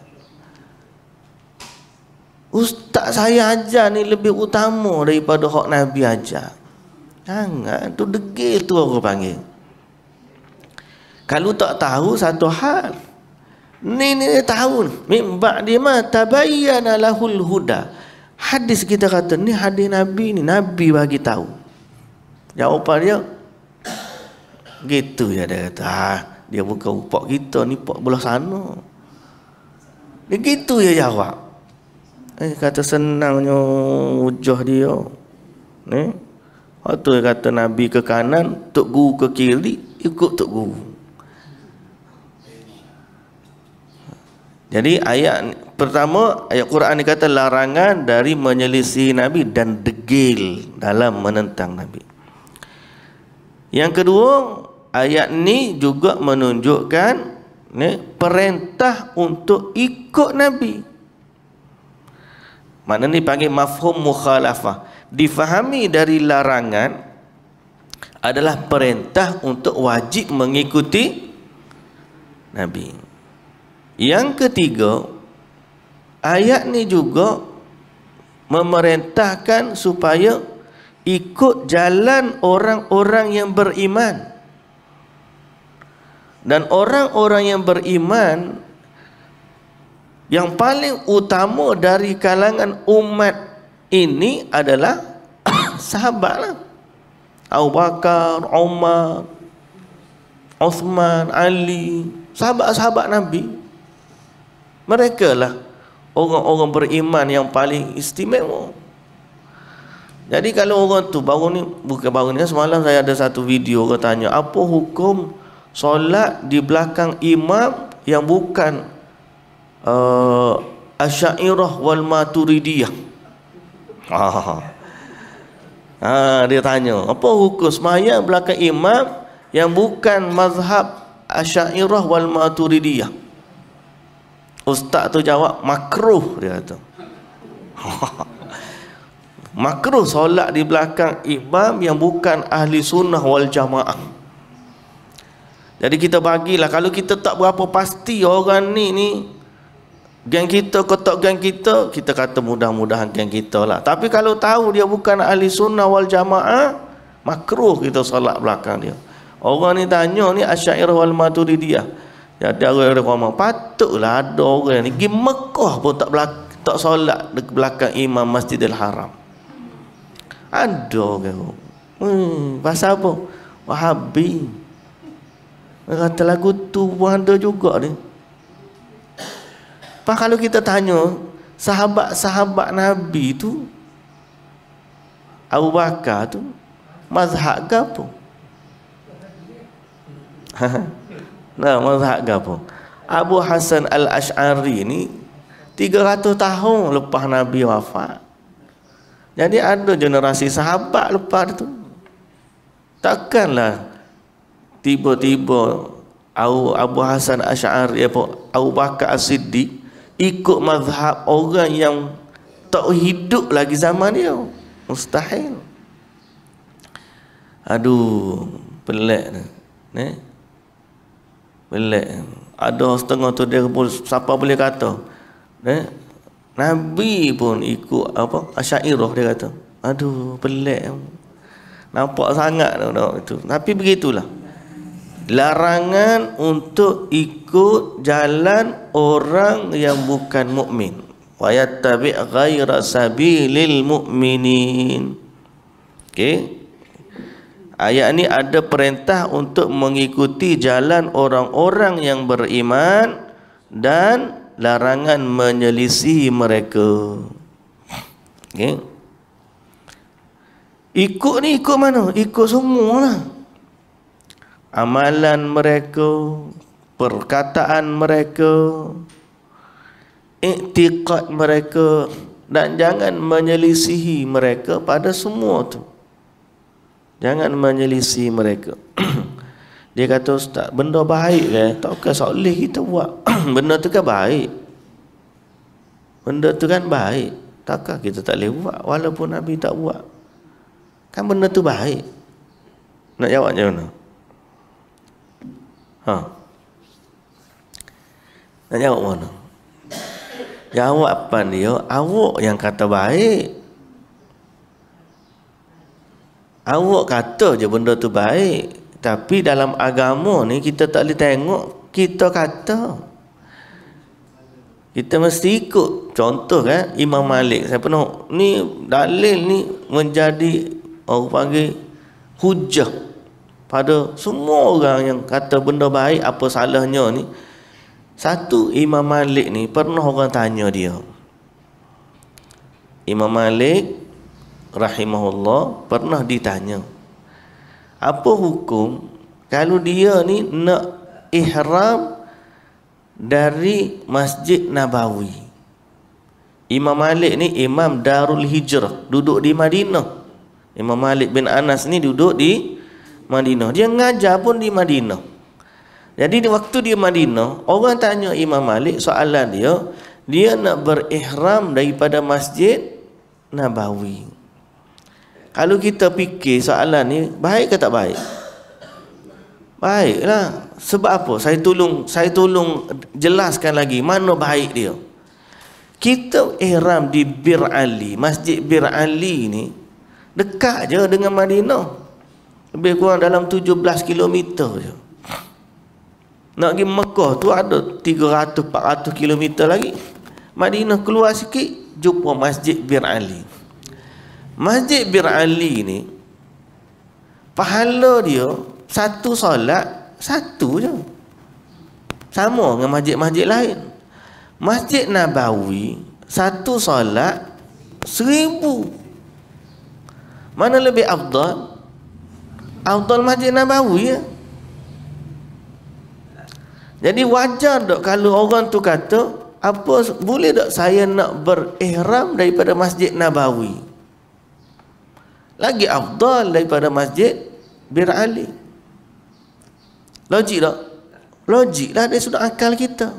Ustaz saya ajar ni lebih utama daripada hak Nabi ajar. Jangan, tu degil tu orang panggil. Kalau tak tahu satu hal, ni tahu min ba'di ma tabayyana lahul huda. Hadis kita kata ni hadis Nabi ni, Nabi bagi tahu. Jawapan dia gitu ya, dia kata dia bukan upak kita ni, upak belah sana. Dia gitu ya jawab. Kata senangnya hujah dia ni. Waktu dia kata Nabi ke kanan, tok guru ke kiri, ikut tok guru. Jadi ayat pertama, ayat Quran ni kata larangan dari menyelisih Nabi dan degil dalam menentang Nabi. Yang kedua, ayat ni juga menunjukkan perintah untuk ikut Nabi. Makna ni panggil mafhum mukhalafah. Difahami dari larangan adalah perintah untuk wajib mengikuti Nabi. Yang ketiga, ayat ni juga memerintahkan supaya ikut jalan orang-orang yang beriman. Dan orang-orang yang beriman yang paling utama dari kalangan umat ini adalah sahabatlah. Abu Bakar, Umar, Uthman, Ali, sahabat-sahabat Nabi. Mereka lah orang-orang beriman yang paling istimewa. Jadi kalau orang tu baru ni, bukan baru ni, semalam saya ada satu video orang tanya, apa hukum solat di belakang imam yang bukan Asy'ariyah wal Maturidiyah? Dia tanya, apa hukum sembahyang belakang imam yang bukan mazhab Asy'ariyah wal Maturidiyah? Ustaz tu jawab makruh, dia kata. Makruh solat di belakang imam yang bukan ahli sunnah wal jamaah. Jadi kita bagilah, kalau kita tak berapa pasti orang ni geng kita ke tak geng kita, kita kata mudah-mudahan geng kita lah. Tapi kalau tahu dia bukan ahli sunnah wal jamaah, makruh kita solat belakang dia. Orang ni tanya ni Asy'ariyah wal Maturidiyah. Jadi orang patutlah ada orang ni pergi Mekah pun tak solat di belakang imam Masjidil Haram. Ada orang. Pasal apa? Wahabi. Kata lagu tu pun ada juga ni. Pak, kalau kita tanya sahabat-sahabat Nabi tu, Abu Bakar tu mazhab ke apa? Nah, mazhab ke apa? Abu Hasan Al-Asy'ari ni 300 tahun lepas Nabi wafat. Jadi ada generasi sahabat lepas tu. Takkanlah tiba-tiba Abu Hasan Asy'ari apa Abu Bakar As-Siddiq ikut mazhab orang yang tak hidup lagi zaman dia. Mustahil. Aduh, pelik ni. Pelik. Ada setengah tu dia pun siapa boleh kata Nabi pun ikut apa Asy'ariyah, dia kata. Aduh, pelik. Nampak sangat itu. Tapi begitulah. Larangan untuk ikut jalan orang yang bukan mukmin. Wa yattabi' ghaira sabilil mu'minin. Okey. Ayat ni ada perintah untuk mengikuti jalan orang-orang yang beriman dan larangan menyelisihi mereka. Okay. Ikut ni ikut mana? Ikut semualah. Amalan mereka, perkataan mereka, iktiqad mereka, dan jangan menyelisihi mereka pada semua tu. Jangan menyelisihi mereka. Dia kata, Ustaz, benda baik ke? Takkah soleh kita buat? Benda tu kan baik. Benda tu kan baik. Takkah kita tak boleh buat walaupun Nabi tak buat? Kan benda tu baik. Nak jawab macam mana? Nak jawab mana? Jawapan dia, awak yang kata baik. Awak kata je benda tu baik, tapi dalam agama ni kita tak boleh tengok kita kata. Kita mesti ikut. Contoh kan Imam Malik, saya pernah ni dalil ni menjadi orang panggil hujah pada semua orang yang kata benda baik, apa salahnya ni. Satu, Imam Malik ni pernah orang tanya dia. Imam Malik rahimahullah pernah ditanya, apa hukum kalau dia ni nak ihram dari Masjid Nabawi? Imam Malik ni imam Darul Hijrah, duduk di Madinah. Imam Malik bin Anas ni duduk di Madinah. Dia ngajar pun di Madinah. Jadi di waktu di Madinah, orang tanya Imam Malik, soalan dia nak berihram daripada Masjid Nabawi. Kalau kita fikir soalan ni baik ke tak baik? Baiklah. Sebab apa? Saya tolong jelaskan lagi mana baik dia. Kita ihram di Bir Ali, Masjid Bir Ali ni dekat je dengan Madinah. Lebih kurang dalam 17 km je. Nak pergi Mekah tu ada 300-400 km lagi. Madinah keluar sikit jumpa Masjid Bir Ali. Masjid Bir Ali ni pahala dia satu solat satu je, sama dengan masjid-masjid lain. Masjid Nabawi satu solat 1000. Mana lebih afdal? Afdal Masjid Nabawi ya. Jadi wajar tak kalau orang tu kata, apa boleh tak saya nak berihram daripada Masjid Nabawi? Lagi afdal daripada Masjid Bir Ali. Logik tak? Logik lah, dia sudah akal kita.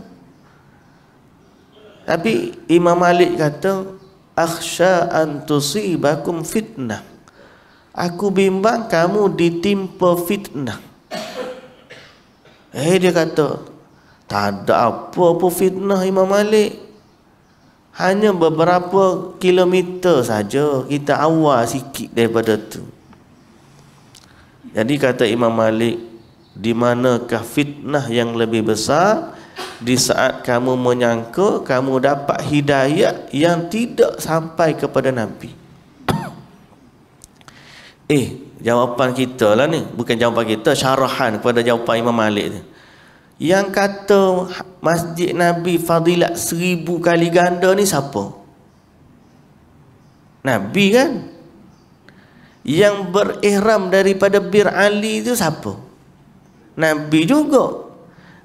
Tapi Imam Malik kata, akhsha an tusibakum fitnah. Aku bimbang kamu ditimpa fitnah. Dia kata, tak ada apa-apa fitnah Imam Malik. Hanya beberapa kilometer saja, kita awal sikit daripada tu. Jadi kata Imam Malik, di manakah fitnah yang lebih besar? Di saat kamu menyangka kamu dapat hidayah yang tidak sampai kepada Nabi. Jawapan kita lah ni, bukan jawapan kita, syarahan kepada jawapan Imam Malik ni. Yang kata masjid Nabi fadilat 1000 kali ganda ni siapa? Nabi kan? Yang berihram daripada Bir Ali tu siapa? Nabi juga.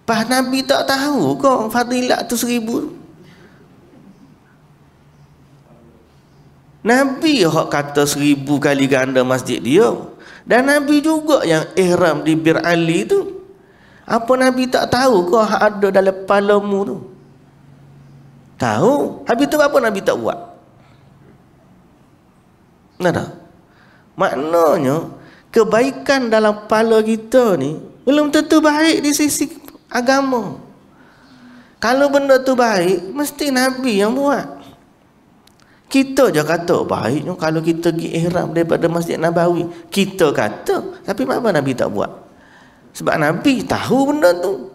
Pas Nabi tak tahu kok fadilat tu 1000. Nabi yang kata 1000 kali ganda masjid dia. Dan Nabi juga yang ihram di Bir Ali tu. Apa Nabi tak tahu kau ada dalam kepalamu tu? Tahu. Habis tu apa Nabi tak buat? Nada. Maknanya kebaikan dalam kepala kita ni belum tentu baik di sisi agama. Kalau benda tu baik, mesti Nabi yang buat. Kita je kata baiknya kalau kita pergi ihram daripada Masjid Nabawi. Kita kata, tapi kenapa Nabi tak buat? Sebab Nabi tahu benda tu.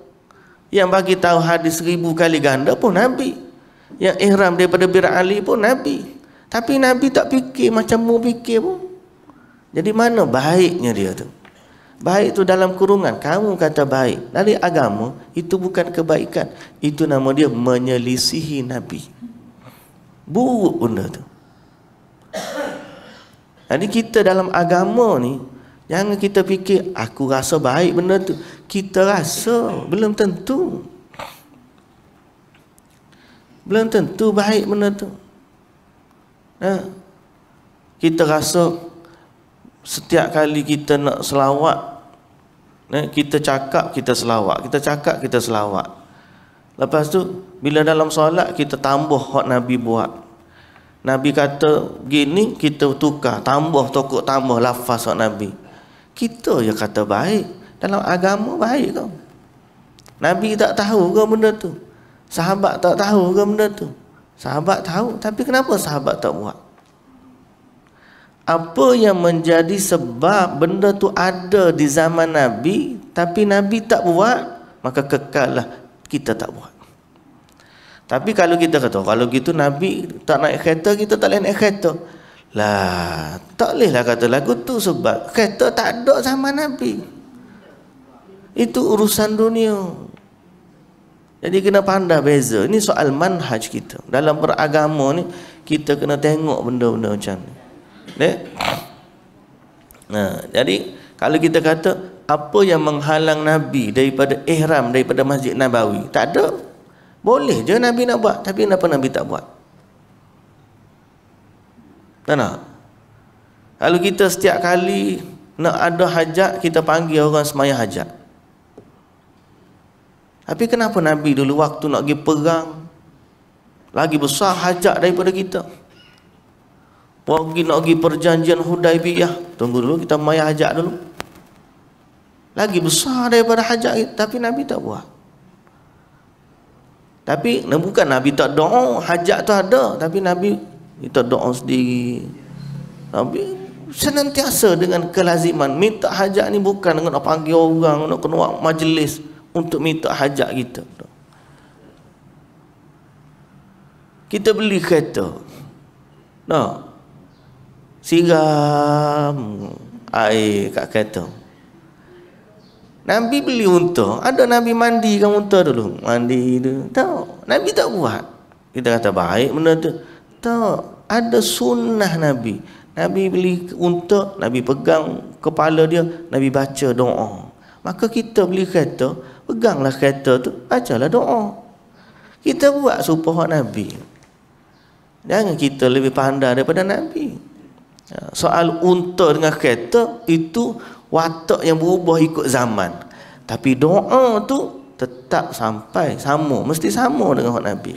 Yang bagi tahu hadis 1000 kali ganda pun Nabi. Yang ihram daripada Bir Ali pun Nabi. Tapi Nabi tak fikir macam mu fikir pun. Jadi mana baiknya dia tu? Baik tu dalam kurungan. Kamu kata baik. Dari agama, itu bukan kebaikan. Itu nama dia menyelisihi Nabi. Buruk benda tu. Jadi kita dalam agama ni, jangan kita fikir aku rasa baik benda tu. Kita rasa belum tentu. Belum tentu baik benda tu. Kita rasa setiap kali kita nak selawat, kita cakap kita selawat, kita cakap kita selawat. Lepas tu bila dalam solat kita tambah hak Nabi buat. Nabi kata gini, kita tukar, tambah tokok tambah lafaz hak Nabi. Kita je kata baik. Dalam agama baik kau. Nabi tak tahu ke benda tu? Sahabat tak tahu ke benda tu? Sahabat tahu, tapi kenapa sahabat tak buat? Apa yang menjadi sebab benda tu ada di zaman Nabi tapi Nabi tak buat, maka kekallah kita tak buat. Tapi kalau kita kata kalau gitu Nabi tak naik kereta, kita tak boleh naik kereta. Lah, tak bolehlah kata lagu tu sebab kereta tak ada zaman Nabi. Itu urusan dunia. Jadi kena pandai beza. Ini soal manhaj kita. Dalam beragama ni kita kena tengok benda-benda macam ni. Jadi kalau kita kata apa yang menghalang Nabi daripada ihram daripada Masjid Nabawi, tak ada. Boleh je Nabi nak buat, tapi kenapa Nabi tak buat? Tak. Kalau kita setiap kali nak ada hajat, kita panggil orang sembahyang hajat. Tapi kenapa Nabi dulu waktu nak pergi perang lagi besar hajat daripada kita? Pergi nak pergi perjanjian Hudaibiyah, tunggu dulu kita sembahyang hajat dulu. Lagi besar daripada hajat kita, tapi Nabi tak buat. Tapi bukan Nabi tak doa, hajat tu ada, tapi Nabi kita doa sendiri. Nabi senantiasa dengan kelaziman minta hajat ni, bukan dengan nak panggil orang, nak kena buat majlis untuk minta hajat kita. Kita beli kereta, siram air kat kereta. Nabi beli unta. Ada Nabi mandikan unta dulu? Mandi dulu. Tak. Nabi tak buat. Kita kata baik benda tu. Tak. Ada sunnah Nabi. Nabi beli unta, Nabi pegang kepala dia, Nabi baca doa. Maka kita beli kereta, peganglah kereta tu, bacalah doa. Kita buat supaya Nabi. Jangan kita lebih pandai daripada Nabi. Soal unta dengan kereta itu watak yang berubah ikut zaman. Tapi doa tu tetap sampai sama, mesti sama dengan hak Nabi.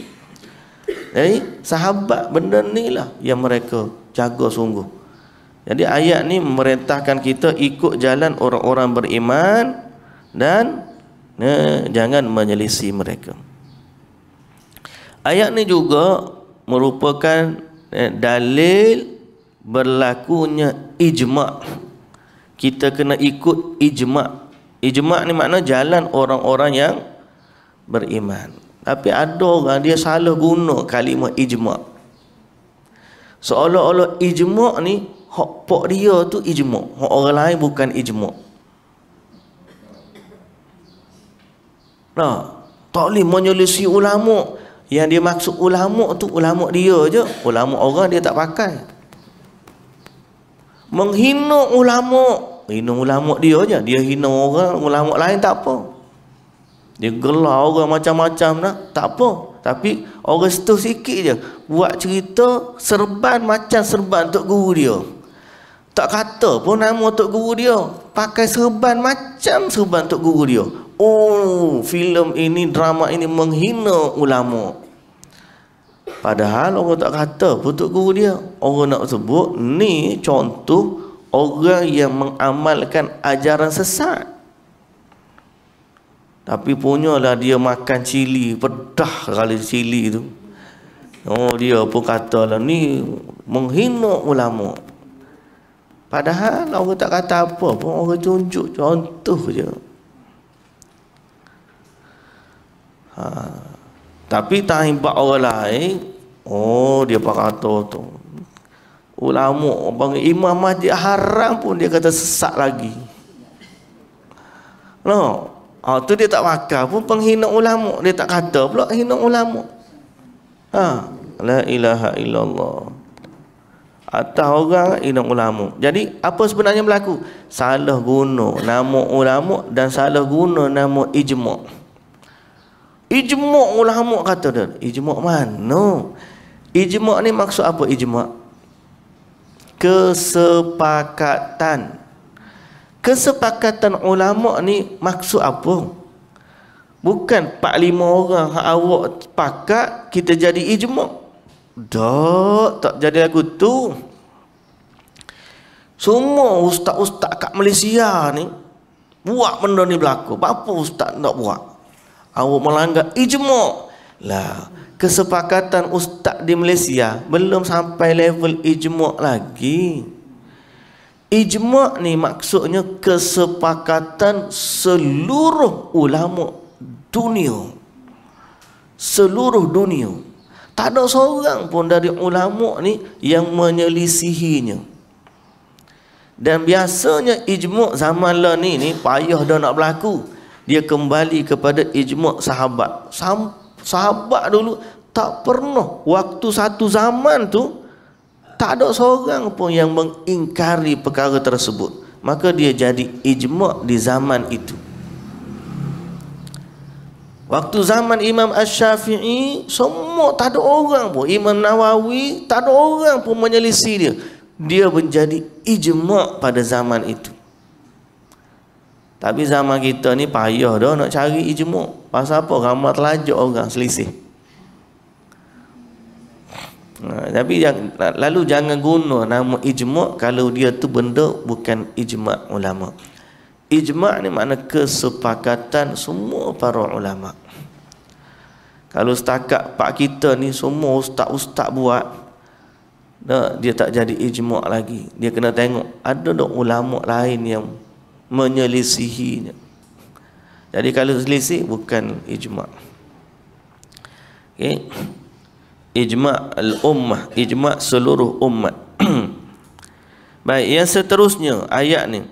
Jadi sahabat benda ni lah yang mereka jaga sungguh. Jadi ayat ni memerintahkan kita ikut jalan orang-orang beriman dan jangan menyelisih mereka. Ayat ni juga merupakan dalil berlakunya ijma'. Kita kena ikut ijma'. Ijma' ni makna jalan orang-orang yang beriman. Tapi ada orang dia salah guna kalimah ijma'. Seolah-olah ijma' ni hak pok dia tu ijma', hak orang lain bukan ijma'. Nah, tak boleh menyelisih ulama'. Yang dia maksud ulama' tu ulama' dia je. Ulama' orang dia tak pakai. Menghina ulama', hina ulama' dia je. Dia hina orang, ulama' lain tak apa. Dia gelar orang macam-macam nak, tak apa. Tapi orang situ sikit je buat cerita serban macam serban tok guru dia. Tak kata pun nama tok guru dia, pakai serban macam serban tok guru dia. Oh, filem ini, drama ini menghina ulama'. Padahal orang tak kata pun tok guru dia. Orang nak sebut ni contoh orang yang mengamalkan ajaran sesat. Tapi punyalah dia makan cili, pedah kali cili tu. Oh, dia pun katalah ni menghina ulama'. Padahal orang tak kata apa pun, orang tunjuk contoh je. Tapi tak hebat orang lain. Oh, dia kata tu ulama' panggil imam masjid haram pun dia kata sesat lagi. No. Tu dia tak pakai pun penghina ulama'. Dia tak kata pula hina ulama'. La ilaha illallah. Atas orang hina ulama'. Jadi apa sebenarnya berlaku? Salah guna nama ulama' dan salah guna nama ijma'. Ijma' ulama' kata dia. Ijma' mana? Ijma' ni maksud apa ijma'? Kesepakatan. Kesepakatan ulama' ni maksud apa? Bukan 4-5 orang hak awak sepakat kita jadi ijma'. Tak jadi lagu tu. Semua ustaz-ustaz kat Malaysia ni buat benda ni berlaku. Apa ustaz nak buat? Awak melanggar ijma'. Lah, kesepakatan ustaz di Malaysia belum sampai level ijma' lagi. Ijma' ni maksudnya kesepakatan seluruh ulama' dunia. Seluruh dunia. Tak ada seorang pun dari ulama' ni yang menyelisihinya. Dan biasanya ijma' zaman lah ni payah dah nak berlaku. Dia kembali kepada ijma' sahabat. Sahabat dulu tak pernah, waktu satu zaman tu tak ada seorang pun yang mengingkari perkara tersebut. Maka dia jadi ijma' di zaman itu. Waktu zaman Imam Asy-Syafi'i semua tak ada orang pun. Imam Nawawi tak ada orang pun menyelisih dia. Dia menjadi ijma' pada zaman itu. Tapi zaman kita ni payah dah nak cari ijma'. Pasal apa? Ramai terlajak orang selisih. Tapi lalu jangan guna nama ijma' kalau dia tu benda bukan ijma' ulama'. Ijma' ni makna kesepakatan semua para ulama'. Kalau setakat pak kita ni semua ustaz-ustaz buat, dia tak jadi ijma' lagi. Dia kena tengok ada tak ulama' lain yang menyelisihinya. Jadi kalau selisih bukan ijma'. Okey. Ijma' al-ummah, ijma' seluruh umat. Baik, yang seterusnya ayat ni.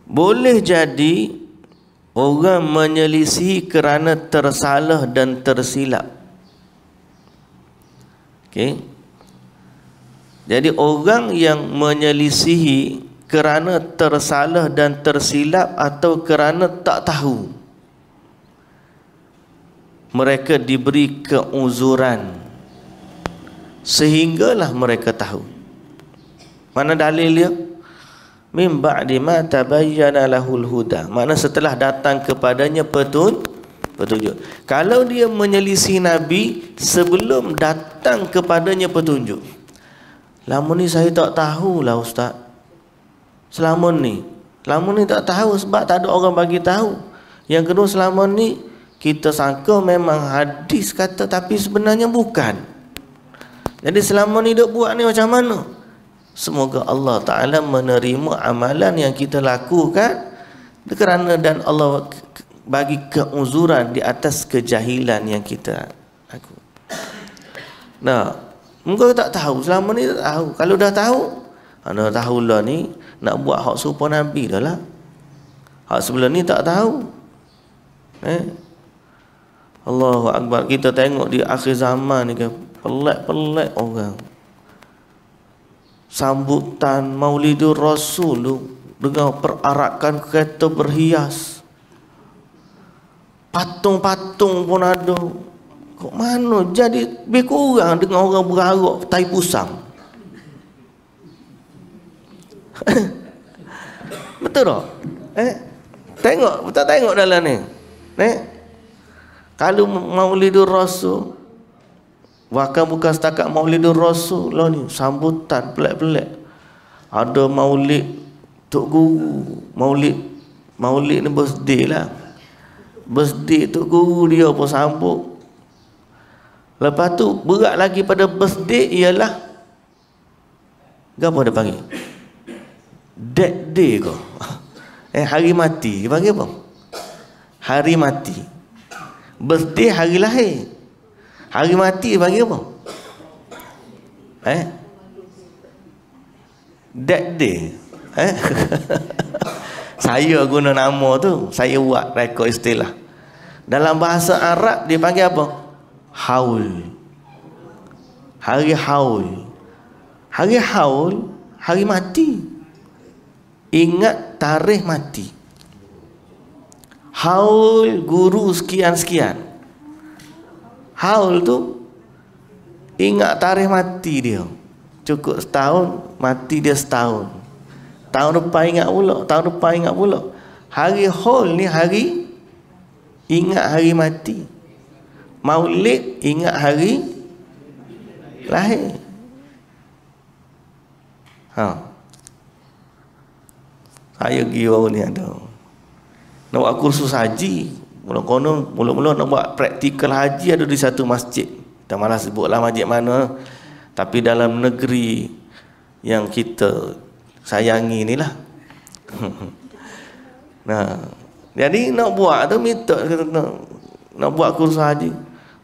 Boleh jadi orang menyelisihi kerana tersalah dan tersilap. Okey. Jadi orang yang menyelisihi kerana tersalah dan tersilap atau kerana tak tahu, mereka diberi keuzuran. sehinggalah mereka tahu. Mana dalil dia? Min ba'di ma tabayyana lahul huda. Makna setelah datang kepadanya petunjuk. Kalau dia menyelisih Nabi sebelum datang kepadanya petunjuk, lama ni saya tak tahulah Ustaz. Selama ni tak tahu sebab tak ada orang bagi tahu. Yang kedua, selama ni kita sangka memang hadis kata tapi sebenarnya bukan. Jadi selama ni duk buat ni macam mana? Semoga Allah Ta'ala menerima amalan yang kita lakukan kerana dan Allah bagi keuzuran di atas kejahilan yang kita lakukan. Nah, muka tak tahu, selama ni tak tahu. Kalau dah tahu, anda tahu lah ni nak buat hak serupa Nabi dah lah. Hak sebelum ni tak tahu. Allahu Akbar. Kita tengok di akhir zaman ni kan, pelik-pelik orang. Sambutan Maulidur Rasul dengan perarakan kereta berhias, patung-patung pun ada. Kok mana jadi lebih kurang dengan orang berarak tai pusam? Betul tak? Tengok, tak tengok dalam ni. Kalau Maulidur Rasul, bahkan bukan setakat Maulidur Rasul lah ni, sambutan pelik-pelik. Ada maulid Tok Guru, maulid ni birthday lah. Birthday Tok Guru dia pun sambut. Lepas tu berat lagi pada birthday ialah apa dia panggil? Death day ke? Hari mati. Dia panggil apa? Hari mati. Birthday hari lahir. Hari mati dia panggil apa? Death day. Saya guna nama tu, saya buat rekod istilah. Dalam bahasa Arab dia panggil apa? Haul. Hari haul. Hari haul, hari mati. Ingat tarikh mati. Haul guru sekian-sekian. Haul tu ingat tarikh mati dia. Cukup setahun, mati dia setahun. Tahun depan ingat pula, tahun depan ingat pula. Hari haul ni hari ingat hari mati. Maulid ingat hari lahir. Saya pergi baru ni ada nak buat kursus haji. Mula-mula nak buat praktikal haji ada di satu masjid. Tak malas sebutlah masjid mana, tapi dalam negeri yang kita sayangi ni lah. Nah, jadi nak buat tu minta nak buat kursus haji.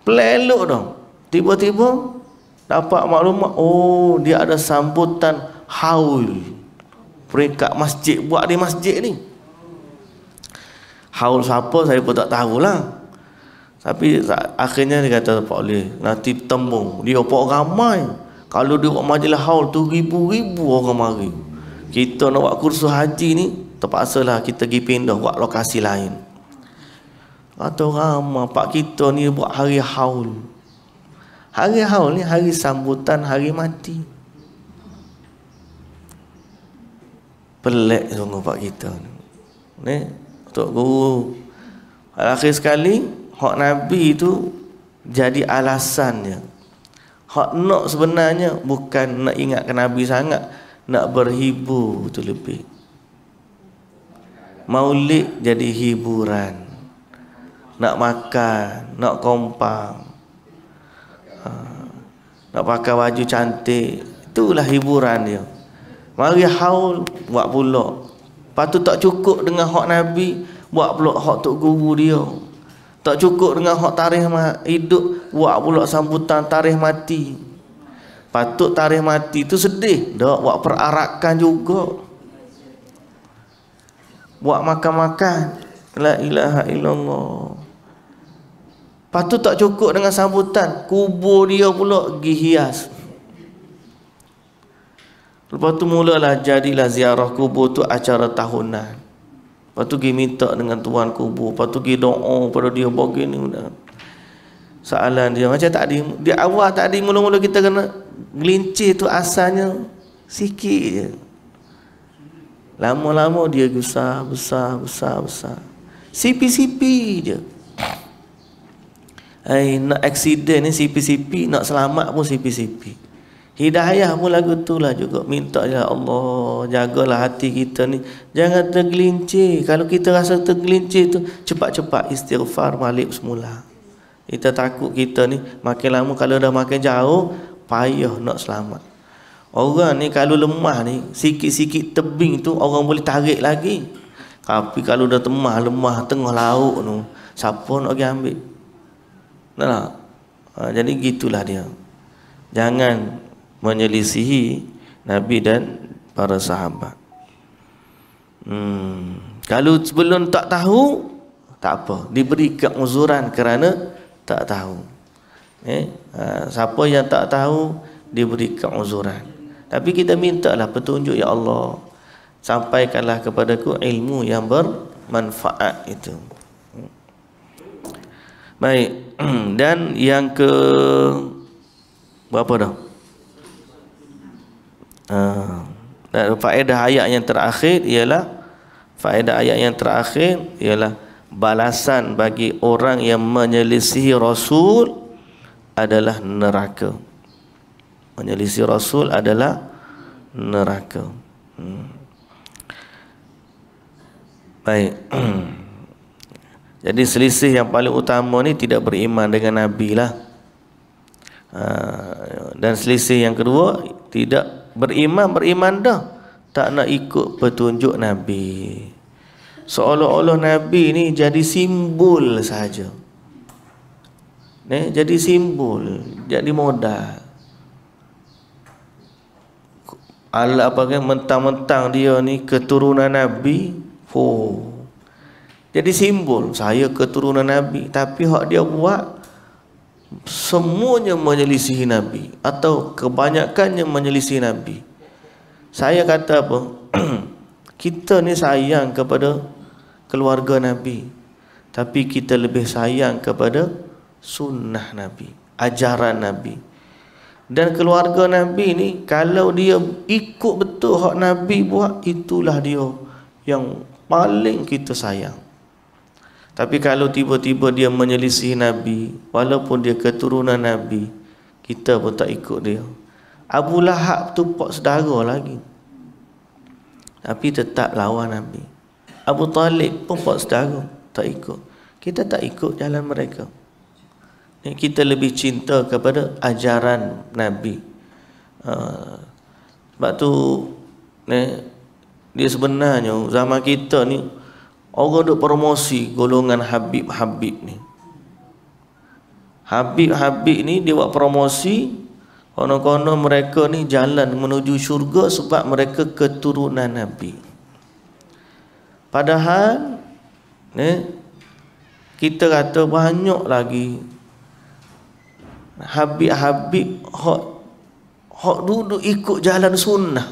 Pelelok dah. Tiba-tiba dapat maklumat, oh dia ada sambutan haul. Peringkat masjid, buat di masjid ni. Haul siapa saya pun tak tahulah. Tapi akhirnya dia kata tak boleh, nanti tembung. Dia apa ramai. Kalau dia buat majlis haul tu ribu-ribu orang mari. Kita nak buat kursus haji ni terpaksalah kita pergi pindah buat lokasi lain. Kata ramai pak kita ni buat hari haul. Hari haul ni hari sambutan hari mati. Pelik sungguh pak kita ni. Tok Guru akhir sekali hak Nabi tu jadi alasannya. Hak nak sebenarnya bukan nak ingatkan Nabi sangat, nak berhibur tu lebih. Maulid jadi hiburan. Nak makan, nak kompang, nak pakai baju cantik, itulah hiburan dia. Mari haul buat pula. Lepas tu tak cukup dengan hak Nabi, buat pula hak Tok Guru dia. Tak cukup dengan hak tarikh hidup, buat pula sambutan tarikh mati. Patut tarikh mati tu sedih, dak buat perarakan juga. Buat makan-makan. La ilaha illallah. Patut tak cukup dengan sambutan, kubur dia pula pergi hias. Lepas tu mulalah jadilah ziarah kubur tu acara tahunan. Lepas tu pergi minta dengan tuan kubur. Lepas tu pergi doa pada dia begini. Soalan dia macam tadi. Di awal tadi mula-mula kita kena Gelincir tu asalnya sikit je. Lama-lama dia besar. Sipi-sipi je. Nak accident ni sipi-sipi, nak selamat pun sipi-sipi. Hidayah pun lagu tu lah juga. Minta ya Allah, jagalah hati kita ni, jangan tergelincir. Kalau kita rasa tergelincir tu, cepat-cepat istighfar balik semula. Kita takut kita ni makin lama kalau dah makin jauh, payah nak selamat. Orang ni kalau lemah ni, sikit-sikit tebing tu orang boleh tarik lagi. Tapi kalau dah lemah tengah laut tu, siapa nak pergi ambil? Nah, jadi gitulah dia. Jangan menyelisihi Nabi dan para sahabat. Kalau sebelum tak tahu, tak apa, diberi keuzuran kerana tak tahu. Siapa yang tak tahu diberi keuzuran. Tapi kita mintalah petunjuk, ya Allah, sampaikanlah kepadaku ilmu yang bermanfaat itu. Baik. Dan yang ke berapa dah? Dan faedah ayat yang terakhir ialah balasan bagi orang yang menyelisihi Rasul adalah neraka. Menyelisih Rasul adalah neraka. Baik. Jadi selisih yang paling utama ni tidak beriman dengan Nabi lah. Dan selisih yang kedua, tidak beriman dah, tak nak ikut petunjuk Nabi. Seolah-olah Nabi ni jadi simbol saja. Jadi simbol, jadi modal. Allah apa kan, mentang-mentang dia ni keturunan Nabi, jadi simbol saya keturunan Nabi, tapi hak dia buat semuanya menyelisihi Nabi atau kebanyakannya menyelisihi Nabi. Saya kata apa? Kita ni sayang kepada keluarga Nabi, tapi kita lebih sayang kepada sunnah Nabi, ajaran Nabi. Dan keluarga Nabi ni, kalau dia ikut betul hak Nabi buat, itulah dia yang paling kita sayang. Tapi kalau tiba-tiba dia menyelisih Nabi, walaupun dia keturunan Nabi, kita pun tak ikut dia. Abu Lahab tu pak saudara lagi, tapi tetap lawan Nabi. Abu Talib pun pak saudara, tak ikut. Kita tak ikut jalan mereka. Kita lebih cinta kepada ajaran Nabi. Sebab tu dia sebenarnya zaman kita ni orang duk promosi golongan Habib-Habib ni. Habib-Habib ni dia buat promosi, konon-konon mereka ni jalan menuju syurga sebab mereka keturunan Nabi. Padahal kita kata banyak lagi Habib-Habib hak duduk ikut jalan sunnah.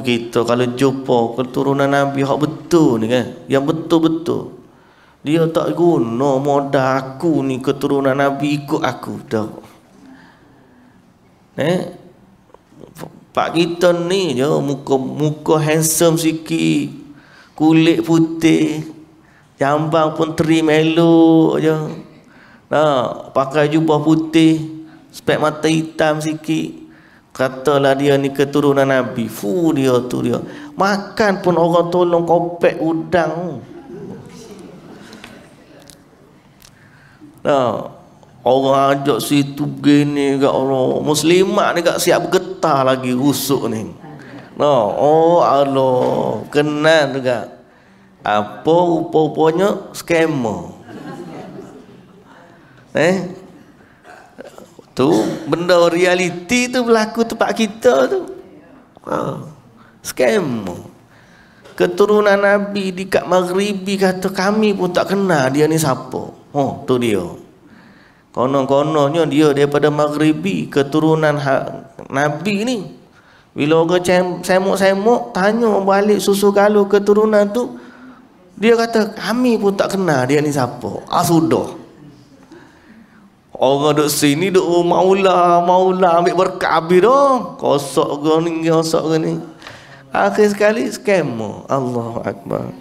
Kita kalau jumpa keturunan Nabi hak betul ni kan, yang betul-betul, dia tak guna modal aku ni keturunan Nabi, ikut aku dah. Pak kita ni je muka handsome sikit, kulit putih, jambang pun trim elok je. Pakai jubah putih, spek mata hitam sikit, katalah dia ni keturunan Nabi. Dia makan pun orang tolong kopek udang. Orang ajak situ gini kat orang muslimat ni kat siap bergetar lagi rusuk ni. Allah kenal juga. Apa rupa-rupanya scammer. Tu benda realiti tu berlaku tempat kita tu. Scam. Keturunan Nabi di kat Maghribi kata kami pun tak kenal dia ni siapa. Tu dia. Konon-kononnya dia daripada Maghribi, keturunan Nabi ni. Bila orang semok-semok tanya balik susu galuh keturunan tu, dia kata kami pun tak kenal dia ni siapa. Sudah. Orang duk sini duk maula ambil berkat habis dah. Kosok ke ni. Akhir sekali scam. Allahu Akbar.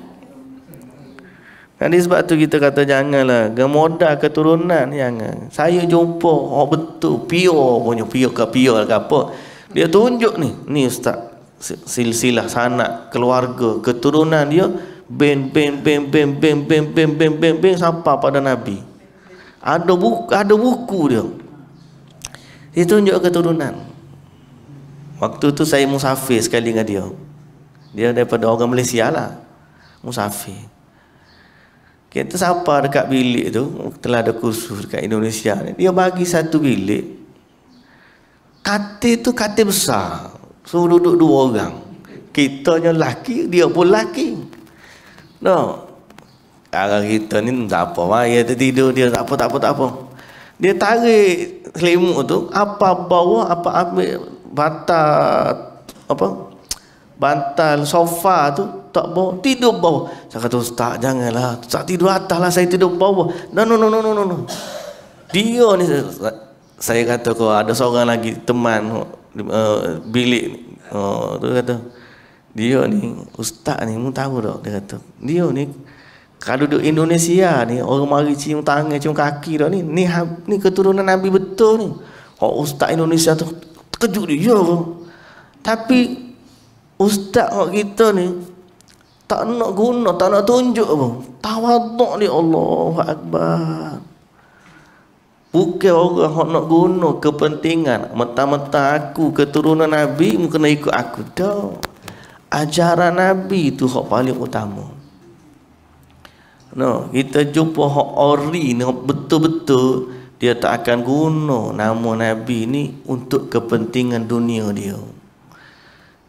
Jadi sebab tu kita kata janganlah modal keturunan, jangan. Saya jumpa betul pure punya, pure ke apa. Dia tunjuk ni ustaz, silsilah sanak keluarga keturunan dia ben sampai pada Nabi. Ada buku dia. Dia tunjuk keturunan. Waktu tu saya musafir sekali dengan dia. Dia daripada orang Malaysia lah. Musafir. Kita sampai dekat bilik tu, telah ada kursus dekat Indonesia ni. Dia bagi satu bilik. Katil tu katil besar. Suruh duduk 2 orang. Kitanya lelaki, dia pun lelaki. No. Orang kita ni tak apa. Maya tertidur dia tak apa. Dia tarik selimut tu, apa bawah, apa ambil bantal sofa tu tak bawa, tidur bawah. Saya kata ustaz janganlah, ustaz tidur atas lah, saya tidur bawah. No. Dia ni saya kata kau ada seorang lagi teman bilik ni. Tu kata dia ni ustaz ni mu tahu tak, dia kata dia ni kalau duduk Indonesia ni orang mari cium tangan cium kaki dah ni keturunan Nabi betul ni. Ustaz Indonesia tu terkejut dia. Tapi ustaz kita ni tak nak guna, tak nak tunjuk pun. Tawaduk ni, Allahu Akbar. Bukan orang yang nak guna kepentingan. Mentang-mentang aku keturunan Nabi, mu kena ikut aku. Tak. Ajaran Nabi tu hak paling utama. No, kita jumpa hak ori ni betul-betul dia tak akan guna nama Nabi ni untuk kepentingan dunia dia.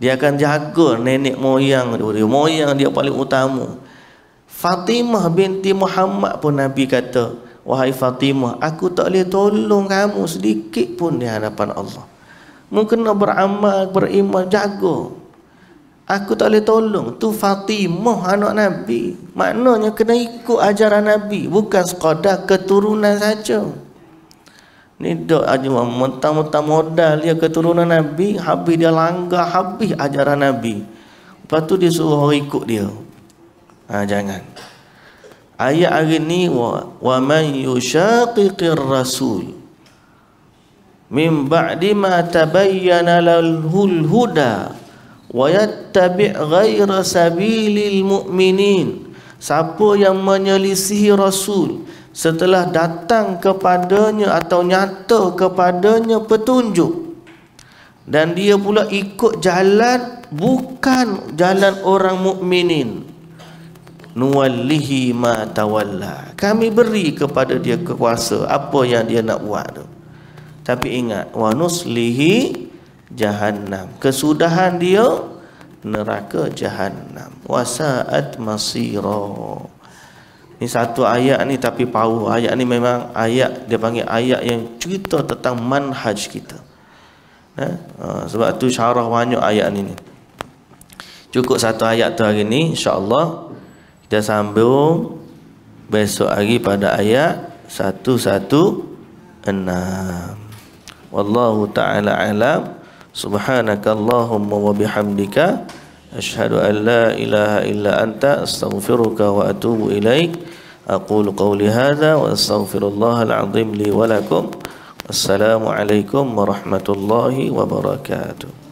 Dia akan jaga nenek moyang dia. Moyang dia paling utama. Fatimah binti Muhammad pun Nabi kata, wahai Fatimah, aku tak boleh tolong kamu sedikit pun di hadapan Allah. Mungkin nak beramal, beriman, jaga. Aku tak boleh tolong. Tu Fatimah anak Nabi. Maknanya kena ikut ajaran Nabi. Bukan sekadar keturunan saja. Ni dok aja mentang-mentang modal dia keturunan Nabi, habis dia langgar habis ajaran Nabi. Lepas tu dia suruh orang ikut dia. Jangan. Ayat hari ni wa man yushaqiqir rasul min ba'di ma tabayyana lahul huda wa yattabi' ghaira sabilil mu'minin. Siapa yang menyelisihi Rasul setelah datang kepadanya atau nyata kepadanya petunjuk, dan dia pula ikut jalan bukan jalan orang mukminin, nuwallihi ma tawalla, kami beri kepada dia kekuasa apa yang dia nak buat tu. Tapi ingat, wa nuslihi jahannam, kesudahan dia neraka jahannam, wasaat masira. Ini satu ayat ni tapi power. Ayat ni memang ayat, dia panggil ayat yang cerita tentang manhaj kita. Sebab tu syarah banyak ayat ni. Cukup satu ayat tu hari ni, insya-Allah. Kita sambung besok hari pada ayat 116. Wallahu ta'ala alam. Subhanakallahumma wa bihamdika asyhadu an la ilaha illa anta astaghfiruka wa atubu ilaik. Aqulu qawli hadza wa astaghfirullahal azim li wa lakum. Assalamu alaikum warahmatullahi wabarakatuh.